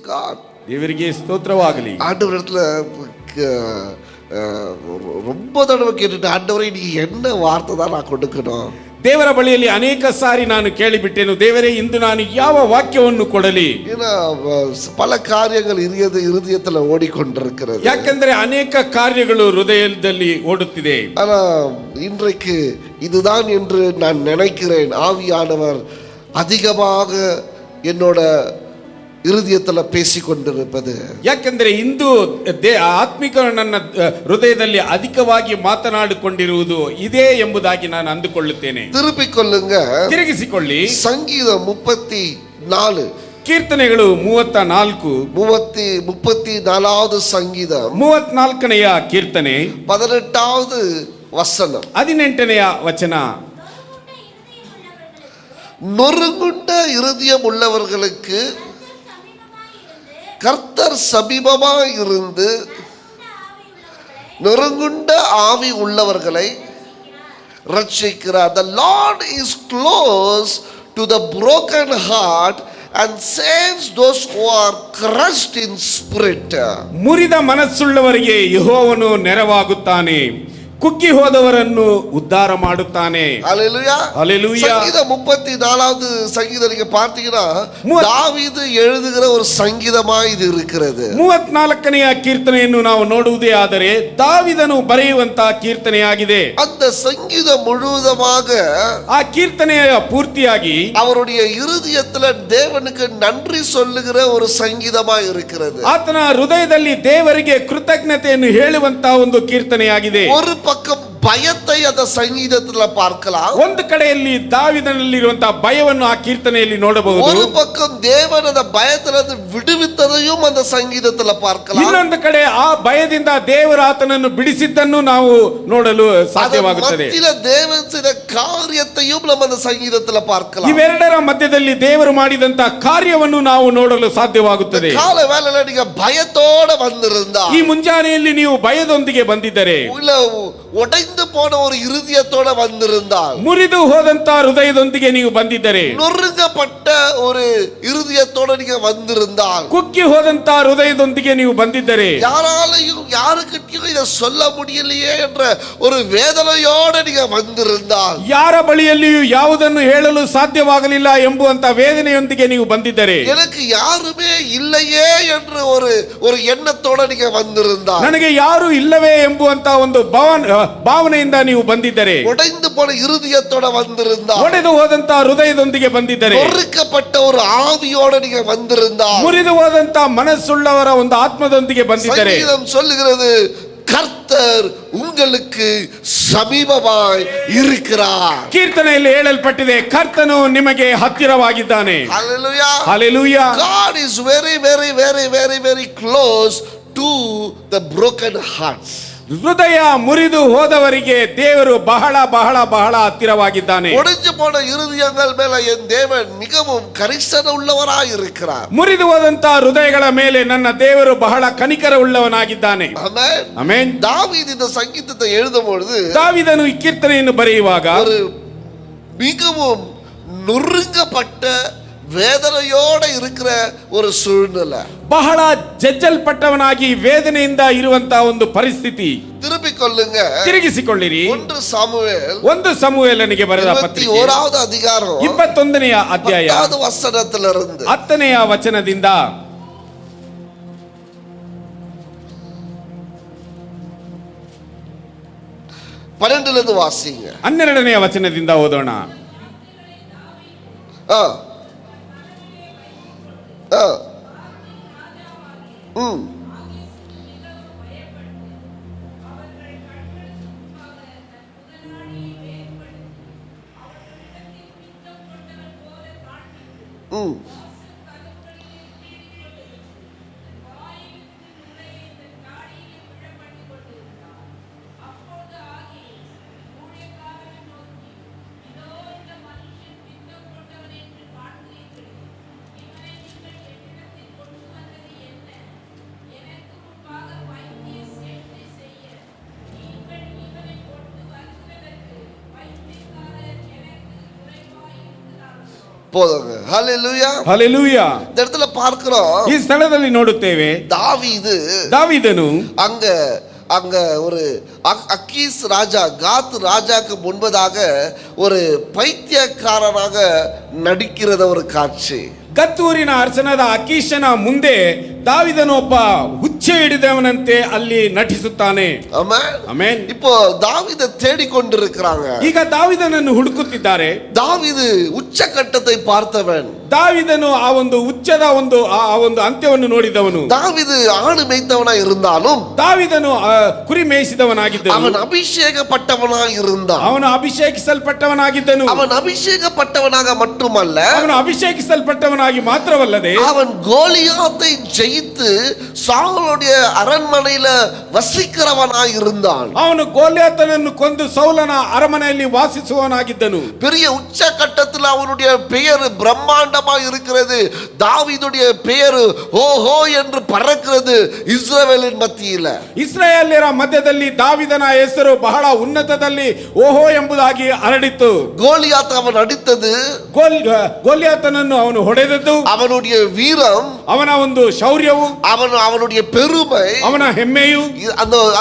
God. ದೇವರಿಗೆ ಸ್ತೋತ್ರವಾಗಲಿ. ஆண்டவரிடத்துல ரொம்ப தடவை கேட்டுட்டு, ஆண்டவரே நீ என்ன வார்த்தை தான் நான் கொடுக்கணும்? ದೇವರ ಬಳಿಯಲ್ಲಿ ಅನೇಕ ಸಾರಿ ನಾನು ಕೇಳಿಬಿಟ್ಟೆನು, ದೇವರೇ ಇಂದು ನಾನು ಯಾವ ವಾಕ್ಯವನ್ನು ಕೊಡಲಿ? ஏன்னா பல காரியங்கள் இருதயத்துல ஓடிக்கொண்டிருக்கிறது. ಯಾಕಂದ್ರೆ ಅನೇಕ ಕಾರ್ಯಗಳು ಹೃದಯದಲ್ಲಿ ಓಡುತ್ತಿದೆ. ஆனா இன்றைக்கு இதுதான் என்று நான் நினைக்கிறேன். ஆவியானவர் அதிகமாக என்னோட ಹೃದಯದಲ್ಲಿ பேசிக்கொண்டிருப்பது. ಯಾಕಂದ್ರೆ ಇಂದು ಆತ್ಮಿಕ ನನ್ನ ಹೃದಯದಲ್ಲಿ ಅಧಿಕವಾಗಿ ಮಾತನಾಡಿಕೊಂಡಿರುವುದು ಇದೇ ಎಂಬುದಾಗಿ ನಾನು ಅಂದುಕೊಳ್ಳುತ್ತೇನೆ. ತಿರುಪಿಕೊಳ್ಳುಂಗ, ತಿರುಗಿಸಿಕೊಳ್ಳಿ. ಸಂಗೀತ 34 ಕೀರ್ತನೆಗಳು 34 34வது ಸಂಗೀತ 34ನೆಯ ಕೀರ್ತನೆ 18வது ವಚನ 18ನೆಯ ವಚನ. நொறுங்குண்ட இருதயம் உள்ளவர்களுக்கு கர்த்தர் சமீபமாய் இருந்து நொறுங்குண்ட ஆவி உள்ளவர்களை ரட்சிக்கிறார். The Lord is close to the broken heart and saves those who are crushed in spirit. ಮುರಿದ ಮನಸ್ಸುಳ್ಳವರಿಗೆ ಯೆಹೋವನು ನೆರವಾಗುತ್ತಾನೆ, ಕುಗ್ಗಿ ಹೋದವರನ್ನು ಉದ್ಧಾರ ಮಾಡುತ್ತಾನೆ. ஹல்லேலூயா, ஹல்லேலூயா. சங்கீதம் 34வது சங்கீதம் நீங்க பார்த்தீங்கன்னா தாவீது எழுதுகிற ஒரு சங்கீதமாய் இது இருக்கிறது. 34ನೆಯ ಕೀರ್ತನೆಯನ್ನು ನಾವು ನೋಡುವುದೇ ಆದರೆ ದಾವಿದನು ಬರೆಯುವಂತಹ ಕೀರ್ತನೆಯಾಗಿದೆ. அந்த சங்கீதம் முழுவதுமாக ಆ ಕೀರ್ತನೆಯ ಪೂರ್ತಿಯಾಗಿ அவருடைய இருதயத்துல தேவனுக்கு நன்றி சொல்லுகிற ஒரு சங்கீதமாய் இருக்கிறது. ಆತನ ಹೃದಯದಲ್ಲಿ ದೇವರಿಗೆ ಕೃತಜ್ಞತೆಯನ್ನು ಹೇಳುವಂತಹ ಒಂದು ಕೀರ್ತನೆಯಾಗಿದೆ. ஒரு பக்கம் பயத்தை அந்த சங்கீதத்துல பார்க்கலாம். ಒಂದು ಕಡೆಯಲ್ಲಿ ದಾವಿದನಲ್ಲಿರುವಂತಹ ಭಯವನ್ನು ಆ ಕೀರ್ತನೆಯಲ್ಲಿ ನೋಡಬಹುದು. ஒரு பக்கம் தேவன் அந்த பயத்திலிருந்து விடுவித்ததையும் அந்த சங்கீதத்துல பார்க்கலாம். ಇನ್ನೊಂದು ಕಡೆ ಆ ಭಯದಿಂದ ದೇವರು ಆತನನ್ನು ಬಿಡಿಸಿದ್ದನ್ನು ನಾವು ನೋಡಲು ಸಾಧ್ಯವಾಗುತ್ತದೆ. ಮಧ್ಯದ தேவன் செய்த காரியத்தையும் நம்ம அந்த சங்கீதத்துல பார்க்கலாம். ಇವೆರಡರ ಮಧ್ಯದಲ್ಲಿ ದೇವರು ಮಾಡಿದಂತಹ ಕಾರ್ಯವನ್ನು ನಾವು ನೋಡಲು ಸಾಧ್ಯವಾಗುತ್ತದೆ. ಕಾಲ ವೇಳೆಯಲ್ಲಿ ನೀವು ಭಯತೋಡ ಬಂದಿರುತ್ತಾ, ಈ ಮುಂಜಾನೆಯಲ್ಲಿ ನೀವು ಭಯದೊಂದಿಗೆ ಬಂದಿದ್ದರೆ, ಒಡೆದು போன ஒரு இருதயத்தோட வந்திருந்தால், ಮುರಿದು ಹೋದಂತ ಹೃದಯದೊಂದಿಗೆ ನೀವು ಬಂದಿದ್ದರೆ, நொறுங்கப்பட்ட ஒரு இருதயத்தோட நீங்க வந்திருந்தால், ಕುಗ್ಗಿ ಹೋದಂತ ಹೃದಯದೊಂದಿಗೆ ನೀವು ಬಂದಿದ್ದರೆ, யாருக்கிட்டையும் இதை சொல்ல முடியலையே என்ற ஒரு வேதனையோட நீங்க வந்திருந்தால், ಯಾರ ಬಳಿಯಲ್ಲಿಯೂ ಯಾವುದನ್ನು ಹೇಳಲು ಸಾಧ್ಯವಾಗಲಿಲ್ಲ ಎಂಬುವಂತ ವೇದನೆಯೊಂದಿಗೆ ನೀವು ಬಂದಿದ್ದರೆ, எனக்கு ಯಾರುமே இல்லையே என்ற ஒரு எண்ணத்தோட நீங்க வந்திருந்தால், ನನಗೆ ಯಾರು ಇಲ್ಲವೇ ಎಂಬುವಂತ ಒಂದು ಭಾವನೆಯಿಂದ ನೀವು ಬಂದಿದ್ದರೆ, ಒಡೆದು போன இருதயத்தோட வந்திருந்தால், ಒಡೆದು ಹೋದಂತ ಹೃದಯದೊಂದಿಗೆ ಬಂದಿದ್ದರೆ, நொறுக்கப்பட்ட ஒரு ஆவியோட நீங்க வந்திருந்தால், ಮುರಿದು ಹೋದಂತ ಮನಸ್ಸುಳ್ಳವರ ಒಂದು ಆತ್ಮದೊಂದಿಗೆ ಬಂದಿದ್ದರೆ, ಸಂಗೀதம் சொல்லுகிறது கர்த்தர் உங்களுக்கு ಸಮೀಪವಾய் இருக்கிறார். ಕೀರ್ತನೆಯಲ್ಲಿ ಹೇಳಲ್ಪಟ್ಟಿದೆ, ಕರ್ತನು ನಿಮಗೆ ಹತ್ತಿರವಾಗಿದ್ದಾನೆ. Hallelujah. Hallelujah. God is very very very very very close to the broken hearts. ಹೃದಯ ಮುರಿದು ಹೋದವರಿಗೆ ದೇವರು ಬಹಳ ಬಹಳ ಬಹಳ ಹತ್ತಿರವಾಗಿದ್ದಾನೆ. ಒಡೆದು போன இருதயங்கள் மேல என் தேவன் மிகவும் கரிசனை உள்ளவராய் இருக்கிறார். ಮುರಿದು ಹೋದಂತ ಹೃದಯಗಳ ಮೇಲೆ ನನ್ನ ದೇವರು ಬಹಳ ಕನಿಕರ ಉಳ್ಳವನಾಗಿದ್ದಾನೆ. Amen, amen. தாவீது இந்த சங்கீதத்தை எழுதும் பொழுது, ದಾವಿದನು ಈ ಕೀರ್ತನೆಯನ್ನು ಬರೆಯುವಾಗ ஒரு மிகவும் நொறுங்கப்பட்ட வேதனையோட இருக்கிற ஒரு சூழ்நிலை, ಬಹಳ ಜಜ್ಜಲ್ಪಟ್ಟವನಾಗಿ ವೇದನೆಯಿಂದ ಇರುವಂತಹ ಒಂದು ಪರಿಸ್ಥಿತಿ. திருப்பிக்கொள்ளுங்க, ತಿರುಗಿಸಿಕೊಳ್ಳಿರಿ. 1 ಸಮುವೇಲನಿಗೆ ಬರೆದ ಪತ್ರಿಕೆ 21வது அதிகாரம் 21ನೆಯ ಅಧ್ಯಾಯ 10வது வசனத்திலிருந்து 10ನೆಯ ವಚನದಿಂದ 12லிருந்து வாசிங்க. 12ನೆಯ ವಚನದಿಂದ ಓದೋಣ. போதுங்க. ஹalleluya. ಹಲ್ಲೆಲೂಯಾ. இந்த இடத்துல பார்க்கிறோம், ಈ ಸ್ಥಳದಲ್ಲಿ ನೋಡುತ್ತೇವೆ ದಾವೀದನು அங்க ஒரு அக்கீஸ் ராஜா, காத் ராஜாக்கு முன்பதாக ஒரு பைத்தியக்காரனாக நடிக்கிறத ஒரு காட்சி. ಗತ್ತೂರಿನ ಅರಸನಾದ ಅಕೀಷನ ಮುಂದೆ ದಾವಿದನು ಒಬ್ಬ ಹುಚ್ಚೆ ಹಿಡಿದವನಂತೆ ಅಲ್ಲಿ ನಟಿಸುತ್ತಾನೆ. ಆಮೆನ್. இப்போ தாவீதை தேடிக்கொண்டிருக்கிறாங்க. ಈಗ ದಾವಿದನನ್ನು ಹುಡುಕುತ್ತಿದ್ದಾರೆ. தாவீது உச்சகட்டத்தை பார்த்தவன். ದಾವಿದನು ಆ ಒಂದು ಉಚ್ಚದ ಒಂದು ಅಂತ್ಯವನ್ನು ನೋಡಿದವನು. தாவீது ஆடு மேய்த்தவனாய் இருந்தாலும் ದಾವಿದನು ಕುರಿ ಮೇಯಿಸಿದವನಾಗಿದ್ದನು. அவன் அபிஷேகப்பட்டவனாய் இருந்தான். ಅವನು ಅಭಿಷೇಕಿಸಲ್ಪಟ್ಟವನಾಗಿದ್ದನು. அவன் அபிஷேகப்பட்டவனாக மட்டுமல்ல, ಅವನು ಅಭಿಷೇಕಿಸಲ್ಪಟ್ಟವನಾಗಿ ಮಾತ್ರವಲ್ಲದೆ அவன் கோலியாத்தை ஜெயித்து சவுலுடைய அரண்மனையில வசிக்கிறவனாய் இருந்தான். ಅವನು ಗೋಲಿಯಾತನನ್ನು ಕೊಂದು ಸೌಲನ ಅರಮನೆಯಲ್ಲಿ ವಾಸಿಸುವವನಾಗಿದ್ದನು. பெரிய உச்சகட்டத்தில் அவனுடைய பெயர் பிரம்மாண்டமா இருக்கிறது. தாவீதுடைய பெயர் ஓஹோ என்று பறக்கிறது இஸ்ரவேலின் மத்தியில. ಇಸ್ರಾಯೇಲ್ಯರ ಮಧ್ಯದಲ್ಲಿ ದಾವಿದನ ಹೆಸರು ಬಹಳ ಉನ್ನತದಲ್ಲಿ ಓಹೋ ಎಂಬುದಾಗಿ ಹರಡಿತು. கோலியாத் அவன் அடித்தது, ಗೋಲಿಯಾತನನ್ನು ಅವನು ಹೊಡೆದದ್ದು, அவனுடைய வீரம், ಅವನ ಒಂದು ಶೌರ್ಯವು, அவனுடைய பெருமை, ಅವನ ಹೆಮ್ಮೆಯು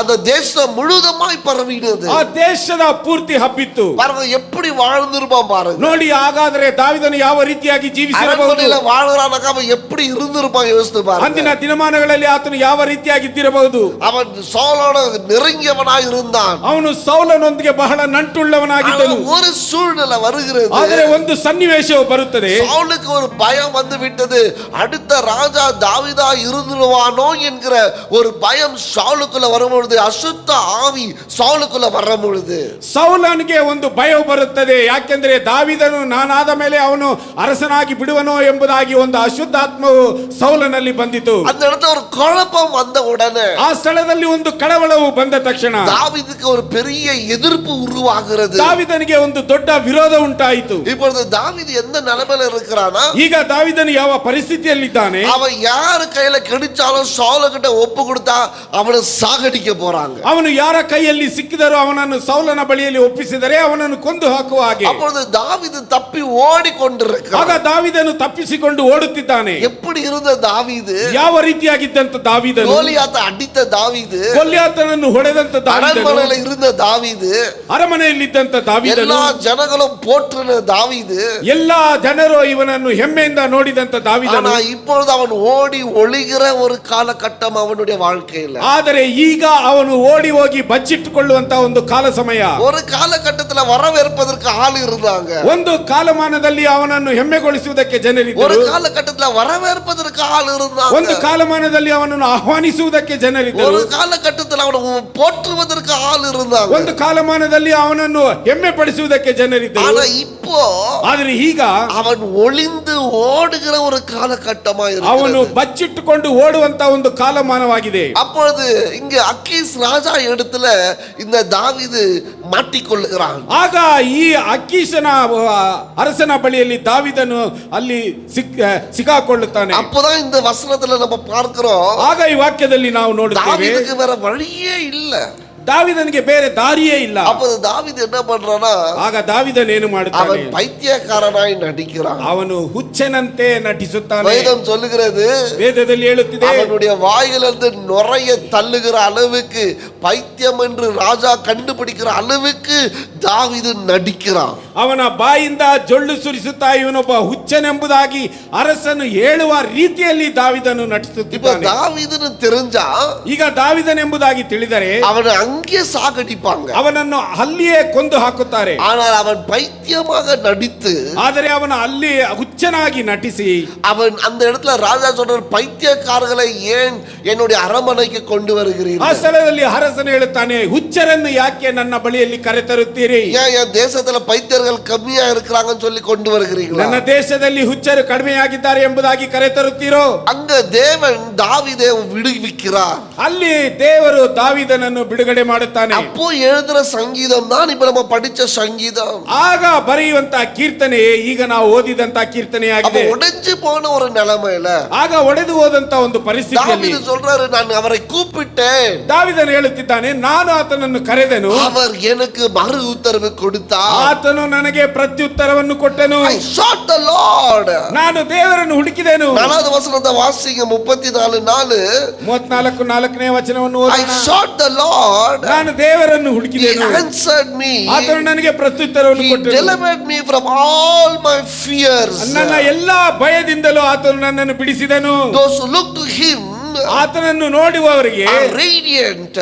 அந்த தேசம் முழுதுமாய் பரவினது. ಆ ದೇಶದ ಪೂರ್ತಿ ಹಬ್ಬಿತ್ತು. பாருங்க எப்படி வாழ்ந்திருப்பான் பாருங்க. ನೋಡಿ ಹಾಗಾದ್ರೆ ದಾವಿದನು ಯಾವ ರೀತಿಯಾಗಿ ಜೀವಿಸಿರಬಹುದು, வாழ்றானாக அவன் எப்படி இருந்திருப்பான் யோசித்து பாருங்க. ಅಂದಿನ ದಿನಮಾನಗಳಲ್ಲಿ ಆತನು ಯಾವ ರೀತಿಯಾಗಿ ಇದ್ದಿರಬಹುದು. அவன் சவுலோட நெருங்கியவனாய் இருந்தான். ಅವನು ಸೌಲನೊಂದಿಗೆ ಬಹಳ ನಂಟುಳ್ಳವನಾಗಿದ್ದನು. ஒரு சூழ்நிலை வருகிறது, ಆದರೆ ಒಂದು ಸನ್ನಿವೇಶವು ಬರುತ್ತದೆ. சவுலுக்கு ஒரு பயம் வந்து விட்டது. அடுத்த ராஜா தாவீதா இருந்துருவானோ என்கிற ஒரு பயம் சவுலுக்குள்ள வரும்பொழுது, அசுத்த ஆவி சவுலுக்குள்ள வரும்பொழுது ಸೌಲನಿಗೆ ಒಂದು ಭಯ ಬರುತ್ತದೆ. ಯಾಕೆಂದ್ರೆ ದಾವಿದನು ನಾನಾದ ಮೇಲೆ ಅವನು ಅರಸನಾಗಿ ಬಿಡುವನೋ ಎಂಬುದಾಗಿ ಒಂದು ಅಶುದ್ಧಾತ್ಮವು ಸೌಲನಲ್ಲಿ ಬಂದಿತು. அந்த இடத்துல ஒரு குழப்பம் வந்த உடனே, ಆ ಸ್ಥಳದಲ್ಲಿ ಒಂದು ಕಳವಳವು ಬಂದ ತಕ್ಷಣ தாவீதுக்கு ஒரு பெரிய எதிர்ப்பு உருவாகிறது. ದಾವಿದನಿಗೆ ಒಂದು ದೊಡ್ಡ ವಿರೋಧ ಉಂಟಾಯಿತು. இப்பொழுது தாவீது எந்த நிலைமையில இருக்கிறானா? ಈಗ ದಾವಿದನು ಯಾವ ಪರಿಸ್ಥಿತಿಯಲ್ಲಿದ್ದಾನೆ? அவன் யார் கையில கிடைச்சாலும் சவுல கிட்ட ஒப்பு கொடுத்தா அவனை சாகடிக்க போறாங்க. ಅವನು ಯಾರ ಕೈಯಲ್ಲಿ ಸಿಕ್ಕಿದರೂ ಅವನನ್ನು ಸೌಲನ ಬಳಿಯಲ್ಲಿ ಒಪ್ಪಿಸಿದರೆ ಅವನನ್ನು ಕೊಂದು ಹಾಕುವ ಹಾಗೆ. அப்பொழுது தாவீது தப்பி ஓடிக்கொண்டிருக்கிறான். ಆಗ ದಾವಿದನು ತಪ್ಪಿಸಿಕೊಂಡು ಓಡುತ್ತಿದ್ದಾನೆ. எப்படி இருந்த தாவீது? ಯಾವ ರೀತಿಯಾಗಿದ್ದಂತ ದಾವಿದನು? கோலியாத்தை ಅಡಿತ தாவீது, ಗೋಲಿಯಾತನನ್ನು ಹೊಡೆದಂತ ದಾವಿದನು, அரண்மனையில இருந்த தாவீது, ಅರಮನೆಯಲ್ಲಿದ್ದಂತ ದಾವಿದನು, எல்லா ஜனங்களும் போற்றின தாவீது, ಎಲ್ಲಾ ಜನರು ಇವನನ್ನು ಹೆಮ್ಮೆಯಿಂದ ನೋಡಿದಂತ ದಾವಿದನು. ஆனா இப்பொழுது அவன் ஓடி ஒளிகிற ஒரு காலகட்டம் அவனுடைய வாழ்க்கையில. ಆದರೆ ಈಗ ಅವನು ಓಡಿ ಹೋಗಿ ಬಚ್ಚಿಟ್ಟುಕೊಳ್ಳುವಂತ ಒಂದು ಕಾಲ ಸಮಯ. ஒரு காலகட்டத்துல வரவேற்பதற்கு ஆள் இருந்தாங்க. ಒಂದು ಕಾಲಮಾನದಲ್ಲಿ ಅವನನ್ನು ಹೆಮ್ಮೆಗೊಳಿಸುವುದಕ್ಕೆ ஒரு ಜನರಿದ್ದರು. காலகட்டத்துல வரவேற்பதற்கு ஆள் இருந்தாங்க. ಒಂದು ಕಾಲಮಾನದಲ್ಲಿ ಅವನನ್ನು ಆಹ್ವಾನಿಸುವುದಕ್ಕೆ ಜನರಿದ್ದರು. ஒரு காலகட்டத்துல அவனை போற்றுவதற்கு ஆள் இருந்தாங்க. ಒಂದು ಕಾಲಮಾನದಲ್ಲಿ ಅವನನ್ನು ಹೆಮ್ಮೆ ಪಡಿಸುವುದಕ್ಕೆ ಜನರಿದ್ದರು. ஆனா இப்போ ಆದರೆ ಈಗ அவன் ஒளிந்து ஓடுகிற ஒரு காலகட்டமா ಅವನು இருக்கிறது. ಬಚ್ಚಿಟ್ಟುಕೊಂಡು ಓಡುವಂತ ಒಂದು ಕಾಲಮಾನವಾಗಿದೆ. அப்பொழுது இங்க அக்கீஸ் ராஜா இடத்துல இந்த தாவீது மாட்டிக்கொள்ளுகிறான். ಆಗ ಈ ಅಕೀಷನ ಅರಸನ ಬಳಿಯಲ್ಲಿ ದಾವಿದನು ಅಲ್ಲಿ ಸಿಕ್ಕಾಕೊಳ್ಳುತ್ತಾನೆ. அப்பதான் இந்த வசனத்துல நம்ம பார்க்கிறோம், ಆಗ ಈ ವಾಕ್ಯದಲ್ಲಿ ನಾವು ನೋಡುತ್ತೇವೆ, தாவீதுக்கு வேற வழியே இல்ல. ದಾವಿದನಿಗೆ ಬೇರೆ ದಾರಿಯೇ ಇಲ್ಲ. அப்ப தாவீது என்ன பண்றானா, ಆಗ ದಾವಿದನ್ ಏನು ಮಾಡುತ್ತಾನೆ? அவன் பைத்தியக்காரனாய் நடிக்கிறான். ಅವನು ಹುಚ್ಚನಂತೆ ನಟಿಸುತ್ತಾನೆ. வேதம் சொல்லுகிறது, ವೇದದಲ್ಲಿ ಹೇಳುತ್ತಿದೆ, அவனுடைய வாயிலிருந்து நுரைய தள்ளுகிற அளவுக்கு, பைத்தியம் என்று ராஜா கண்டுபிடிக்கிற அளவுக்கு தாவீது நடிக்கிறான். ಅವನ ಬಾಯಿಂದ ಜೊಳ್ಳು ಸುರಿಸುತ್ತಾ ಇವನೊಬ್ಬ ಹುಚ್ಚನೆಂಬುದಾಗಿ ಅರಸನು ಹೇಳುವ ರೀತಿಯಲ್ಲಿ ದಾವಿದನು இப்ப ನಟಿಸುತ್ತಿದ್ದಾನೆ. தாவீதுன்னு தெரிஞ்சா ಈಗ ದಾವಿದನ್ ಎಂಬುದಾಗಿ ತಿಳಿದರೆ அவனை அங்கே சாகடிப்பாங்க. ಅವನನ್ನು ಅಲ್ಲಿಯೇ ಕೊಂದು ಹಾಕುತ್ತಾರೆ. ஆனால் அவன் பைத்தியமாக நடித்து, ಆದರೆ ಅವನ ಅಲ್ಲಿ ಹುಚ್ಚನಾಗಿ ನಟಿಸಿ, அவன் அந்த இடத்துல ராஜா சொல்ற, பைத்தியக்காரர்களை ஏன் என்னுடைய அரமனைக்கு கொண்டு ಆ வருகிறீர்கள்? ಸ್ಥಳದಲ್ಲಿ ಅರಸನು ಹೇಳುತ್ತಾನೆ, ಹುಚ್ಚರನ್ನು ಯಾಕೆ ನನ್ನ ಬಳಿಯಲ್ಲಿ ಕರೆತರುತ್ತೀರಿ? ஏன் என் தேசத்துல பைத்தியர்கள் கம்மியா இருக்கிறாங்கன்னு சொல்லி கொண்டு வருகிறீங்களா? ನನ್ನ ದೇಶದಲ್ಲಿ ಹುಚ್ಚರು ಕಡಿಮೆಯಾಗಿದ್ದಾರೆ ಎಂಬುದಾಗಿ ಕರೆತರುತ್ತೀರೋ? அங்க தேவன் தாவீதை விடுவிக்கிறார். ಅಲ್ಲಿ ದೇವರು ದಾವಿದನನ್ನು ಬಿಡುಗಡೆ ಬಿಡುಗಡೆ ಮಾಡುತ್ತಾನೆ. அப்போ எழுதுற சங்கீதம் தான் இப்ப நம்ம படிச்ச சங்கீதம். ಆಗ ಬರೆಯುವಂತ ಕೀರ್ತನೆ ಈಗ ನಾವು ಓದಿದಂತ ಕೀರ್ತನೆ அப்ப ಆಗಿದೆ. உடைஞ்சு போன ஒரு நிலைமையில ಆಗ ಒಡೆದು ಹೋದಂತ ಒಂದು ಪರಿಸ್ಥಿತಿಯಲ್ಲಿ தாவீது சொல்றாரு, நான் அவரை கூப்பிட்டேன், ದಾವೀದನು ಹೇಳುತ್ತಿದ್ದಾನೆ, ನಾನು ಆತನನ್ನು ಕರೆದೆನು, அவர் எனக்கு மறு உத்தரவு கொடுத்தார். ಆತನು ನನಗೆ ಪ್ರತ್ಯುತ್ತರವನ್ನು ಕೊಟ್ಟನು. I sought the Lord. ನಾನು ದೇವರನ್ನು ಹುಡುಕಿದೆನು. 4வது வசனத்தை வாசிங்க, 34:4. 34:4ನೇ ವಚನವನ್ನು I ಓದೋಣ. sought the Lord. ನಾನು ದೇವರನ್ನು He ಹುಡುಕಿದೆನು, answered me. ಆತನು ನನಗೆ ಪ್ರತ್ಯುತ್ತರವನ್ನು He ಕೊಟ್ಟನು. delivered me from all my fears. ನನ್ನ ಎಲ್ಲಾ ಭಯದಿಂದಲೂ ಆತನು ನನ್ನನ್ನು ಬಿಡಿಸಿದನು. Those who look to him ಆತನನ್ನು ನೋಡುವವರಿಗೆ are radiant.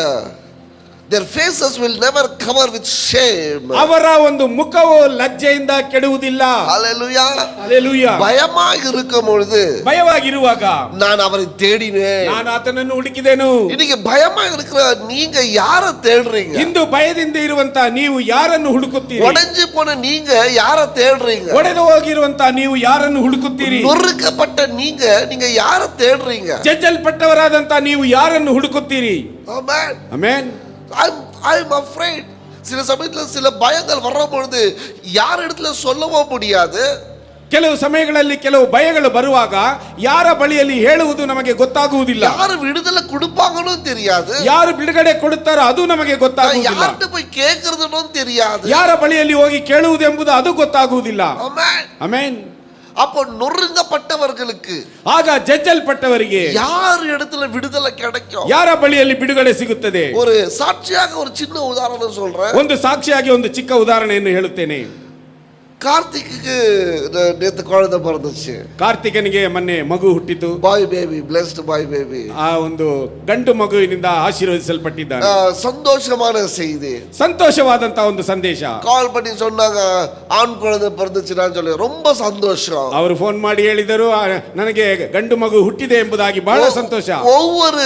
Their faces will never cover with shame. ಅವರ ಒಂದು ಮುಖವು ಲಜ್ಜೆಯಿಂದ ಕೆಡುವುದಿಲ್ಲ. Hallelujah. ಹಲ್ಲೆಲೂಯಾ. பயமாக இருக்கும் பொழுது ಭಯವಾಗಿರುವಾಗ நான் அவரை தேடினேன். ನಾನು ಆತನನ್ನು ಹುಡುಕಿದೆನು. இன்னைக்கு பயமா இருக்கிற நீங்க யாரை தேடுறீங்க? ಇಂದು ಭಯದಿಂದ ಇರುವಂತ ನೀವು ಯಾರನ್ನು ಹುಡುಕುತ್ತೀರಿ? உடைஞ்சு போன நீங்க யாரை தேடுறீங்க? ಒಡೆದು ಹೋಗಿರುವಂತ ನೀವು ಯಾರನ್ನು ಹುಡುಕುತ್ತೀರಿ? நொறுக்கப்பட்ட நீங்க யாரை தேடுறீங்க? ಜಜ್ಜಲ್ಪಟ್ಟವರಾದಂತ ನೀವು ಯಾರನ್ನು ಹುಡುಕುತ್ತೀರಿ? Amen. ಆಮೆನ್. I'm afraid. சில சமயத்துல சில பயங்கள் வர்ற பொழுது யார் இடத்துல சொல்லவும் முடியாது. ಕೆಲವು ಸಮಯಗಳಲ್ಲಿ ಕೆಲವು ಭಯಗಳು ಬರುವಾಗ ಯಾರ ಬಳಿಯಲ್ಲಿ ಹೇಳುವುದು ನಮಗೆ ಗೊತ್ತಾಗುವುದಿಲ್ಲ. ಯಾರು விடுதலை கொடுப்பாங்கன்னு தெரியாது. ಯಾರು ಬಿಡುಗಡೆ ಕೊಡುತ್ತಾರೋ ಅದು ನಮಗೆ ಗೊತ್ತಾಗುವುದಿಲ್ಲ. ಯಾರ್ட்ட போய் கேக்குறதுன்னு தெரியாது. ಯಾರ ಬಳಿಯಲ್ಲಿ ಹೋಗಿ ಕೇಳುವುದು ಎಂಬುದು ಅದು ಗೊತ್ತಾಗುವುದಿಲ್ಲ. ಆಮೆನ್. ಆಮೆನ್. அப்போ நொறுங்கப்பட்டவர்களுக்கு, ಆಗ ಜಜ್ಜಲ್ಪಟ್ಟವರಿಗೆ யார் இடத்துல விடுதலை கிடைக்கும்? ಯಾರ ಬಳಿಯಲ್ಲಿ ಬಿಡುಗಡೆ ಸಿಗುತ್ತದೆ? ஒரு சாட்சியாக ஒரு சின்ன உதாரணம் சொல்றேன். ಒಂದು ಸಾಕ್ಷಿಯಾಗಿ ಒಂದು ಚಿಕ್ಕ ಉದಾಹರಣೆಯನ್ನು ಹೇಳುತ್ತೇನೆ. கார்த்திக்கு நேத்து குழந்தை பிறந்துச்சு. ಕಾರ್ತಿಕನಿಗೆ ಮೊನ್ನೆ ಮಗು ಹುಟ್ಟಿತು. ಬಾಯ್ ಬೇಬಿ, ಬ್ಲೆಸ್ಡ್ ಬಾಯ್ ಬೇಬಿ. ಆ ಒಂದು ಗಂಡು ಮಗುವಿನಿಂದ ಆಶೀರ್ವದಿಸಲ್ಪಟ್ಟಿದ್ದಾನೆ. சந்தோஷமான செய்தி, ಸಂತೋಷವಾದಂತ ಒಂದು ಸಂದೇಶ. ಕಾಲ್ பண்ணி சொன்னாங்க, ஆண் குழந்தை பிறந்துச்சுன்னு சொல்லி ரொம்ப சந்தோஷம். ಅವರು ಫೋನ್ ಮಾಡಿ ಹೇಳಿದರು, ನನಗೆ ಗಂಡು ಮಗು ಹುಟ್ಟಿದೆ ಎಂಬುದಾಗಿ ಬಹಳ ಸಂತೋಷ. ஒவ்வொரு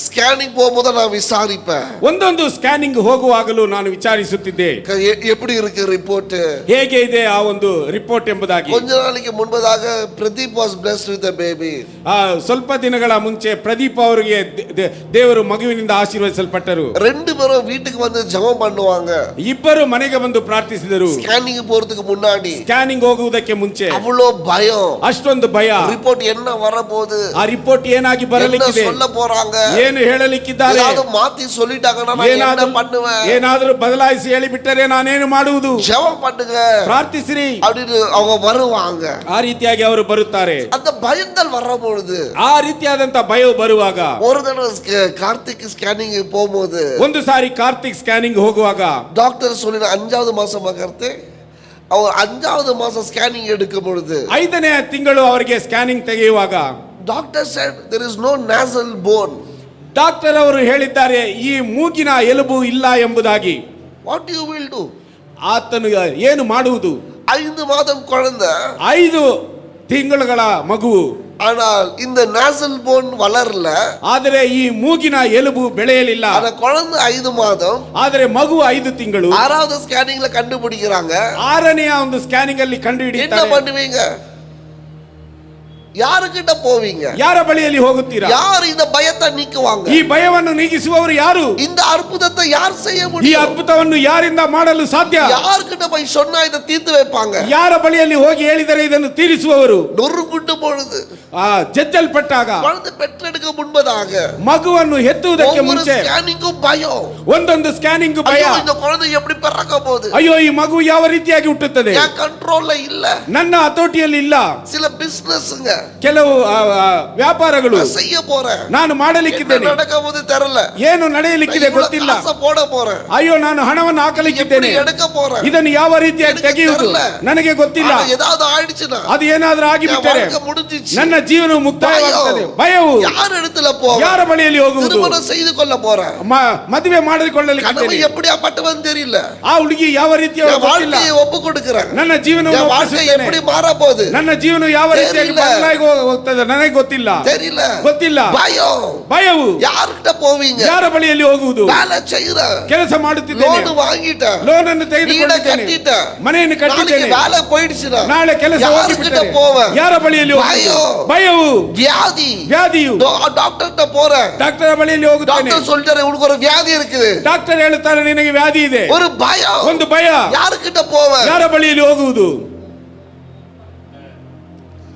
ஸ்கேனிங் போகும்போது நான் விசாரிப்பேன். ಒಂದೊಂದು ಸ್ಕ್ಯಾನಿಂಗ್ ಹೋಗುವಾಗಲೂ ನಾನು ವಿಚಾರಿಸುತ್ತಿದ್ದೆ, எப்படி இருக்கு ರಿಪೋರ್ಟ್, ಹೇಗೆ ಇದೆ ಆ ಒಂದು ರಿಪೋರ್ಟ್ ಎಂಬುದಾಗಿ. கொஞ்ச நாளைக்கு முன்பதாக Pradeep was blessed with a baby. ಸ್ವಲ್ಪ ದಿನಗಳ ಮುಂಚೆ ಪ್ರದೀಪ್ ಅವರಿಗೆ ದೇವರು ಮಗುವಿನಿಂದ ಆಶೀರ್ವದಿಸಲ್ಪಟ್ಟರು. ரெண்டு பேரும் வீட்டுக்கு வந்து ஜெபம் பண்ணுவாங்க. ಇಬ್ಬರು ಮನೆಗೆ ಬಂದು ಪ್ರಾರ್ಥಿಸಿದರು. ஸ்கேனிங் போறதுக்கு முன்னாடி, ಸ್ಕ್ಯಾನಿಂಗ್ ಹೋಗುವುದಕ್ಕೆ ಮುಂಚೆ அவ்வளோ பயம், ಅಷ್ಟೊಂದು ಭಯ. ರಿಪೋರ್ಟ್ என்ன வரப்போகுது, ಆ ರಿಪೋರ್ಟ್ ಏನಾಗಿ ಬರಲಿಕ್ಕಿದೆ, சொல்ல போறாங்க, ಏನು ಹೇಳಲಿಕ್ಕಿದ್ದಾರೆ, ஏதாவது மாத்தி சொல்லிட்டாங்கன்னா நான் என்ன பண்ணுவேன், ಏನಾದರೂ ಬದಲಾಯಿಸಿ ಹೇಳಿಬಿಟ್ಟರೆ ನಾನೇನು ಮಾಡುವುದು. ஜெபம் பண்ணுங்க, ಪ್ರಾರ್ಥಿಸಿರಿ அப்படின்னு அவங்க வருவாங்க. ಆ ರೀತಿಯಾಗಿ ಅವರು ಬರುತ್ತಾರೆ. அந்த பயங்கள் வரபொழுது, ಆ ರೀತಿಯಾದಂತ ಭಯವು ಬರುವಾಗ, ஒரு தடவை கார்த்திக் ஸ்கேனிங் போகும்போது, ಒಂದು ಸಾರಿ ಕಾರ್ತಿಕ್ ಸ್ಕ್ಯಾನಿಂಗ್ ಹೋಗುವಾಗ டாக்டர் சொல்லின 5வது மாசமா கார்த்திக், அவர் 5வது மாசம் ஸ்கேனிங் எடுக்கும் பொழுது, 5ನೇ ತಿಂಗಳು ಅವರಿಗೆ ಸ್ಕ್ಯಾನಿಂಗ್ ತೆಗೆಯುವಾಗ, doctor said there is no nasal bone. Doctor ಅವರು ಹೇಳಿದ್ದಾರೆ, ಈ ಮೂಗಿನ ಎಲುಬು ಇಲ್ಲ ಎಂಬುದಾಗಿ. What you will do? ಆತನು ಏನು ಮಾಡುವುದು? 5 மாதம் குழந்தை, 5 ತಿಂಗಳುಗಳ ಮಗು, ஆனால் இந்த nasal bone வளரல. ಆದರೆ ಈ ಮೂಗಿನ ಎಲುಬು ಬೆಳೆಯಲಿಲ್ಲ. அந்த குழந்தை 5 மாதம், ಆದರೆ ಮಗು 5 ತಿಂಗಳು. 6வது ஸ்கேனிங்ல கண்டுபிடிக்கிறாங்க. 6ನೇ ಒಂದು ಸ್ಕ್ಯಾನಿಂಗ್ ಅಲ್ಲಿ ಕಂಡು என்ன ಹಿಡಿಯುತ್ತಾರೆ. பண்ணுவீங்க? ಯಾರಕಿட்ட போவீங்க? ಯಾರ ಬಳಿಯಲ್ಲಿ ಹೋಗುತ್ತೀರಾ? யார் இந்த பயத்தை நீக்குவாங்க? ಈ ಭಯವನ್ನು ನೀಗಿಸುವವರು ಯಾರು? இந்த அற்புதத்தை யார் செய்ய ಈ முடியும்? ಅದ್ಭುತವನ್ನು ಯಾರಿಂದ ಮಾಡಲು ಸಾಧ್ಯ? யார்கிட்ட போய் சொன்னா இதை தீர்த்து வைப்பாங்க? ಯಾರ ಬಳಿಯಲ್ಲಿ ಹೋಗಿ ಹೇಳಿದರೆ ಇದನ್ನು ತೀರಿಸುವವರು? நொறுங்குண்டு பொழுது, ಜಜ್ಜಲ್ಪಟ್ಟಾಗ, குழந்தை பெற்றெடுக்க முன்பதாக, ಮಗುವನ್ನು ಹೆತ್ತುವುದಕ್ಕೆ ಮುಂಚೆ ஸ்கேனிங்கும் பயம். ಒಂದೊಂದು ಸ್ಕ್ಯಾನಿಂಗ್ ಭಯ. ஐயோ, இந்த குழந்தை எப்படி பிறக்க போகுது? ಅಯ್ಯೋ, ಈ ಮಗು ಯಾವ ರೀತಿಯಾಗಿ ಹುಟ್ಟುತ್ತದೆ? என் கண்ட்ரோல்ல இல்ல. ನನ್ನ ಹತೋಟಿಯಲ್ಲಿ ಇಲ್ಲ. சில பிசினஸ்ங்க, ಕೆಲವು ವ್ಯಾಪಾರಗಳು செய்ய போறேன், ನಾನು ಮಾಡಲಿಕ್ಕಿದ್ದೇನೆ, நடக்க போது தெரியல, ಏನು ನಡೆಯಲಿಕ್ಕಿದೆ ಗೊತ್ತಿಲ್ಲ. காசை போட போறேன், ಅಯ್ಯೋ, ನಾನು ಹಣವನ್ನು ಹಾಕಲಿಕ್ಕಿದ್ದೇನೆ, எப்படி எடுக்க போறேன், ಇದನ್ನು ಯಾವ ರೀತಿಯಾಗಿ ತೆಗೆಯುವುದು ನನಗೆ ಗೊತ್ತಿಲ್ಲ. ஏதாவது ஆயிடுச்சுனா, ಅದು ಏನಾದರೂ ಆಗಿಬಿಟ್ಟರೆ முடிஞ்சிச்சு, ನನ್ನ ಜೀವನ ಮುಕ್ತಾಯವಾಗುತ್ತದೆ. ಭಯವು யார் இடத்துல போற, ಯಾರ ಬಳಿಯಲ್ಲಿ ಹೋಗುವುದು? திருமணம் செய்து கொள்ள போறேன், ಮದುವೆ ಮಾಡಿಕೊಳ್ಳಲಿಕ್ಕಿದ್ದೇನೆ, கணவன் எப்படியாப்பட்டவன் தெரியல, ಆ ಹುಡುಗಿ ಯಾವ ರೀತಿಯ ಗೊತ್ತಿಲ್ಲ, வாழ்க்கையை ஒப்பு கொடுக்கிறேன், ನನ್ನ ಜೀವನವನ್ನು வாழ்க்கை எப்படி ಮಾರ போகுது, ನನ್ನ ಜೀವನ ಯಾವ ರೀತಿಯಾಗಿ ಬದಲಾಗಿ ಹೋಗ್ತದೆ ನನಗೆ ಗೊತ್ತಿಲ್ಲ. ಗೊತ್ತಿಲ್ಲ. ಭಯವು ಯಾರ್கிட்ட போவீங்க? ಯಾರ ಬಳಿಯಲ್ಲಿ ಹೋಗುವುದು? வேலை செய்யற, ಕೆಲಸ ಮಾಡುತ್ತಿದ್ದೇನೆ, ಲೋನ್ ವಾங்கிட்ட, ಲೋನ್ ಅನ್ನು ತೆಗೆದುಕೊಂಡಿದ್ದೇನೆ, ಮನೆಯನ್ನು ಕಟ್ಟಿದ್ದೇನೆ, வேலை போயிடுச்சுனா ನಾಳೆ ಕೆಲಸ ಹೋಗಿಬಿಟ್ಟರೆ போವ, ಯಾರ ಬಳಿಯಲ್ಲಿ ಬಳಿಯಲ್ಲಿ ಭಯವು ವ್ಯಾಧಿಯು டாக்டர்ட்ட போறேன், ಡಾಕ್ಟರ್ ಬಳಿಯಲ್ಲಿ ಹೋಗುತ್ತೇನೆ. டாக்டர் சொல்றாரு உனக்கு ஒரு வியாதி இருக்குது, ಡಾಕ್ಟರ್ ಹೇಳುತ್ತಾರೆ ನಿನಗೆ ವ್ಯಾಧಿ ಇದೆ. ஒரு பயம், ಒಂದು ಭಯ. யாருக்கிட்ட போவேன்? ಯಾರ ಬಳಿಯಲ್ಲಿ ಹೋಗುವುದು?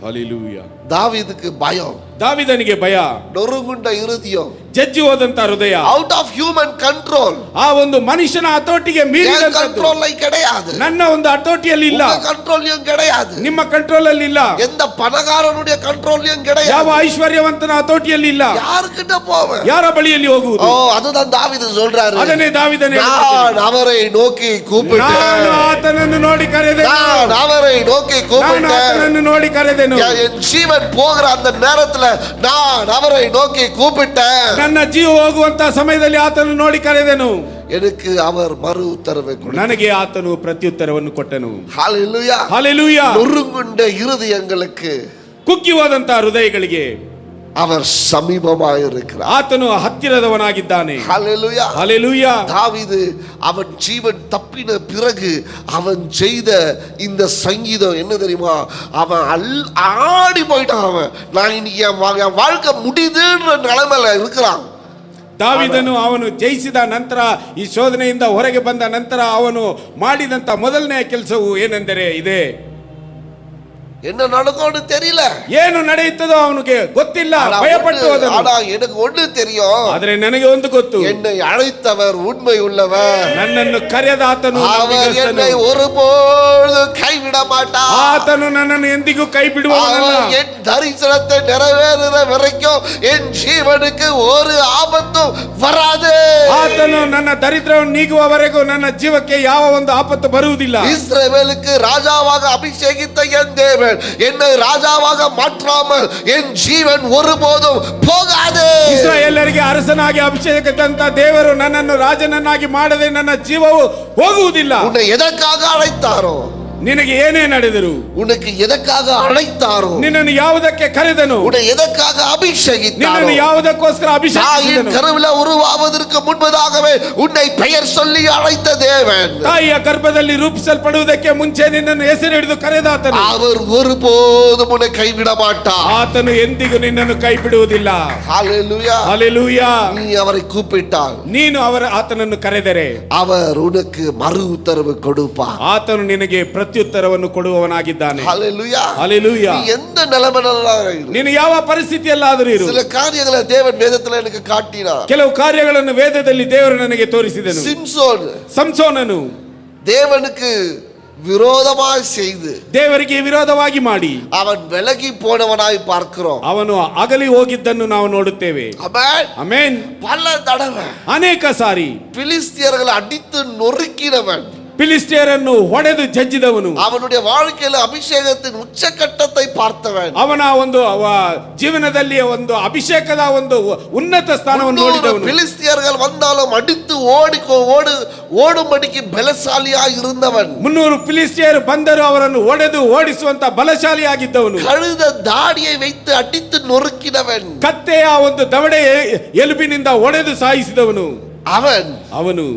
ಹಲ್ಲೆಲೂಯಾ. தாவீதுக்கு பயம், ದಾವೀದನಿಗೆ ಭಯ, நொறுங்குண்ட இருதயம், ಜಜ್ಜಿ ಹೋದಂತ ಹೃದಯ, ಔಟ್ ಆಫ್ ಹ್ಯೂಮನ್ ಕಂಟ್ರೋಲ್. ಆ ಒಂದು ಮನುಷ್ಯನ ಹತೋಟಿಗೆ ಮೀರಿದಂತದ್ದು. ಕಂಟ್ರೋಲ್ கிடையாது, ನನ್ನ ಒಂದು ಹತೋಟಿಯಲ್ಲಿ ಇಲ್ಲ, ಕಂಟ್ರೋಲ್யும் கிடையாது, ನಿಮ್ಮ ಕಂಟ್ರೋಲ್ ಅಲ್ಲಿ ಇಲ್ಲ, எந்த பணக்காரனுடைய ಕಂಟ್ರೋಲ್யும் கிடையாது, ಯಾವ ಐಶ್ವರ್ಯವಂತನ ಹತೋಟಿಯಲ್ಲಿ ಇಲ್ಲ. யார்கிட்ட போவேன்? ಯಾರ ಬಳಿಯಲ್ಲಿ ಹೋಗುವುದು? ஓ, அதுதான் தாவீது சொல்றாரு. ಅದನ್ನೇ ದಾವೀದನೇ நான் அவரை நோக்கி கூப்பிட்டேன், ನಾನು ಆತನನ್ನು ನೋಡಿ ಕರೆದೆನು, நான் அவரை நோக்கி ನಾನು கூப்பிட்டேன், ಆತನನ್ನು ನೋಡಿ ಕರೆದೆನು. என் ஜீவன் போகிற அந்த நேரத்துல நான் அவரை நோக்கி கூப்பிட்டேன், ನನ್ನ ಜೀವ ಹೋಗುವಂತ ಸಮಯದಲ್ಲಿ ಆತನು ನೋಡಿ ಕರೆದೆನು. எனக்கு அவர் மறு உத்தரவை கொடுத்தார், ನನಗೆ ಆತನು ಪ್ರತ್ಯುತ್ತರವನ್ನು ಕೊಟ್ಟನು. ஹalleluya, ಹಲ್ಲೆಲೂಯಾ. நொறுங்குண்ட இருதயங்களுக்கு ಕುಕ್ಕಿ ಹೋದಂತ ಹೃದಯಗಳಿಗೆ அவர் சமீபமாக இருக்கிறார், ಆತನು ಹತ್ತಿರದವನಾಗಿದ್ದಾನೆ. ஹalleluya. ಹಲ್ಲೆಲೂಯಾ. தாவீது அவன் ஜீவன் தப்பின பிறகு அவன் செய்த இந்த சங்கீதம் என்ன தெரியுமா? அவன் ஆடி போயிட்டான். அவன் நான் இன்னைக்கு என் வாழ்க்கை முடியுதுன்ற நிலைமையில இருக்கிறான். ದಾವೀದನು ಅವನು ಜಯಿಸಿದ ನಂತರ, ಈ ಶೋಧನೆಯಿಂದ ಹೊರಗೆ ಬಂದ ನಂತರ ಅವನು ಮಾಡಿದಂತ ಮೊದಲನೆಯ ಕೆಲಸವು ಏನೆಂದರೆ ಇದೆ. என்ன நடக்கும்னு தெரியல, ಏನು ನಡೆಯುತ್ತದೋ ಅವನಿಗೆ ಗೊತ್ತಿಲ್ಲ, ಭಯಪಟ್ಟು ಹೋದನು. ஆனா எனக்கு ஒண்ணு தெரியும், ಆದರೆ ನನಗೆ ಒಂದು ಗೊತ್ತು, என்னை அழைத்தவர் உண்மை உள்ளவர், ನನ್ನನ್ನು ಕರೆದ ಆತನು அவர் என்னை ஒருபோதும் கைவிட மாட்டார், ಆತನು ನನ್ನನ್ನು ಎಂದಿಗೂ ಕೈ ಬಿಡುವವನಲ್ಲ. என் தரிசனத்தை நிறைவேறுற வரைக்கும் என் ஜீவனுக்கு ஒரு ஆபத்தும் வராது. ಆತನು ನನ್ನ ದರಿದ್ರವನ್ನು ನೀಗುವವರೆಗೂ ನನ್ನ ಜೀವಕ್ಕೆ ಯಾವ ಒಂದು ಆಪತ್ತು ಬರುವುದಿಲ್ಲ. இஸ்ரவேலுக்கு ராஜாவாக அபிஷேகித்த என் தேவன் என்னை ராஜாவாக மாற்றாமல் என் ஜீவன் ஒருபோதும் போகாது. ಇಸ್ರಾಯೇಲರಿಗೆ ಅರಸನಾಗಿ ಅಭಿಷೇಕಿಸಿದಂತ ದೇವರು ನನ್ನನ್ನು ರಾಜನನ್ನಾಗಿ ಮಾಡದೆ ನನ್ನ ಜೀವವು ಹೋಗುವುದಿಲ್ಲ. உன்னை எதற்காக அழைத்தாரோ, ನಿನಗೆ ಏನೇ ನಡೆದರು, உனக்கு எதற்காக அழைத்தாரோ, ನಿನ್ನನ್ನು ಯಾವುದಕ್ಕೆ ಕರೆದನು, உன்னை எதற்காக அபிஷேகித்தாரோ, ನಿನ್ನನ್ನು ಯಾವುದಕ್ಕೋಸ್ಕರ ಅಭಿಷೇಕಿಸಿದನು, கருவில உருவாவதற்கு முன்பதாகவே உன்னை பெயர் சொல்லி அழைத்த தேவன், ತಾಯಿಯ ಗರ್ಭದಲ್ಲಿ ರೂಪಿಸಲ್ಪಡುವುದಕ್ಕೆ ಮುಂಚೆ ನಿನ್ನನ್ನು ಹೆಸರು ಹಿಡಿದು ಕರೆದಾತನು. அவர் ஒருபோதும் உன்னை கைவிட மாட்டார், ಆತನು ಎಂದಿಗೂ ನಿನ್ನನ್ನು ಕೈ ಬಿಡುವುದಿಲ್ಲ. ஹalleluya. ಹಲ್ಲೆಲೂಯಾ. நீ அவரை கூப்பிட்டால், ನೀನು ಆತನನ್ನು ಕರೆದರೆ அவர் உனக்கு மறு உத்தரவு கொடுப்பார், ಆತನು ನಿನಗೆ ಪ್ರತ್ಯುತ್ತರವನ್ನು ಕೊಡುವವನಾಗಿದ್ದಾನೆ. ஹalleluya. ಹಲ್ಲೆಲೂಯಾ. நீ எந்த நிலைமையில ನೀನು ಯಾವ ಪರಿಸ್ಥಿತಿಯಲ್ಲಾದರೂ ಇರು. சில காரியங்களை தேவன் வேதத்துல எனக்கு காட்டினார். ಕೆಲವು ಕಾರ್ಯಗಳನ್ನು ವೇದದಲ್ಲಿ ದೇವರು ನನಗೆ ತೋರಿಸಿದನು. ಸಂಸೋನನು தேவனுக்கு விரோதமாய் செய்து ದೇವರಿಗೆ ವಿರೋಧವಾಗಿ ಮಾಡಿ அவன் விலகி போனவனாய் பார்க்கிறோம். ಅವನು ಅಗಲಿ ಹೋಗಿದ್ದನ್ನು ನಾವು ನೋಡುತ್ತೇವೆ. ಆಮೆನ್. பல தடவை ಅನೇಕ ಸಾರಿ பிலிஸ்தியர்களை அடித்து நொறுக்கினவன், ಫಿಲಿಸ್ಟಿಯರನ್ನು ಹೊಡೆದು ಜಜ್ಜಿದವನು, அவனுடைய வாழ்க்கையில அபிஷேகத்தின் உச்சಕಟ್ಟத்தை பார்த்தவன், ಅವನ ಒಂದು ಜೀವನದಲ್ಲಿ ಒಂದು ಅಭಿಷೇಕದ ಒಂದು ಉನ್ನತ ಸ್ಥಾನವನ್ನು ನೋಡಿದವನು. பிலிஸ்தியர்கள் வந்தாலும் அடித்து ஓடும்படிக்கு பலசாலியாய் இருந்தவன். 300 ಫಿಲಿಸ್ಟಿಯರು ಬಂದರು, ಅವರನ್ನು ಹೊಡೆದು ಓಡಿಸುವಂತ ಬಲಶಾಲಿಯಾಗಿದ್ದವನು. கழுத தாடியை வைத்து அடித்து நொறுக்கினவன், ಕತ್ತೆಯ ಒಂದು ದವಡೆ ಎಲುಬಿನಿಂದ ಹೊಡೆದು ಸಾಯಿಸಿದವನು. ಅವನು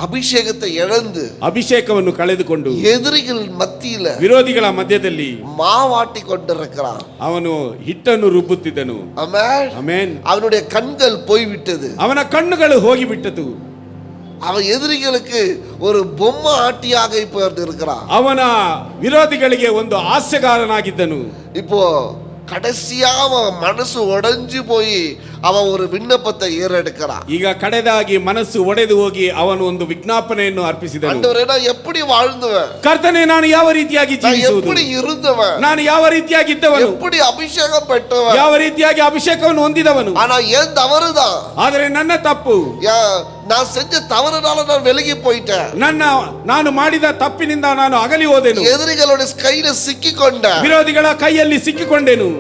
ಅಭಿಷೇಕத்தை இழந்து, ಅಭಿಷೇಕವನ್ನು ಕಳೆದುಕೊಂಡು, எதிரிகள் மத்தியில, ವಿರೋಧಿಗಳ ಮಧ್ಯದಲ್ಲಿ மாவாட்டி கொண்டிருக்கிறான். ಅವನು ಹಿಟ್ಟನ್ನು ರುಬ್ಬುತ್ತಿದ್ದನು. ಆಮೆನ್. அவனுடைய கண்கள் போய்விட்டது, ಅವನ ಕಣ್ಣುಗಳು ಹೋಗಿಬಿಟ್ಟದು. அவன் எதிரிகளுக்கு ஒரு பொம்மை ஆட்டியாக இப்ப இருக்கிறான். ಅವನ ವಿರೋಧಿಗಳಿಗೆ ಒಂದು ಹಾಸ್ಯಗಾರನಾಗಿದ್ದನು. இப்போ கடைசியா அவன் மனசு உடைஞ்சு போய் அவன் ஒரு விண்ணப்பத்தை ஏறெடுக்கிறான். ಈಗ ಕಡೆದಾಗಿ ಮನಸ್ಸು ಒಡೆದು ಹೋಗಿ ಅವನು ಒಂದು ವಿಜ್ಞಾಪನೆಯನ್ನು ಅರ್ಪಿಸಿದನು. ಆண்டವರೇ, ನಾನು எப்படி வாழ்ந்தவன், ಕರ್ತನೇ ನಾನು ಯಾವ ರೀತಿಯಾಗಿ ಜೀವಿಸುವುದು, எப்படி இருந்தவன், ನಾನು ಯಾವ ರೀತಿಯಾಗಿದ್ದವನು, எப்படி ಅಭಿಷೇகம் பெற்றவன், ಯಾವ ರೀತಿಯಾಗಿ ಅಭಿಷೇಕವನ್ನು ಹೊಂದಿದವನು. ஆனா ஏன் தவறுதான், ಆದರೆ ನನ್ನ ತಪ್ಪು, நான் செஞ்ச தவறுனால நான் விலகி போயிட்டேன், ನಾನು ಮಾಡಿದ ತಪ್ಪಿನಿಂದ ನಾನು ಅಗಲಿ ಹೋದೆನು, எதிரிகளுடைய கையில ಸಿಕ್ಕಿಕೊಂಡೆ, ವಿರೋಧಿಗಳ ಕೈಯಲ್ಲಿ ಸಿಕ್ಕಿಕೊಂಡೆನು.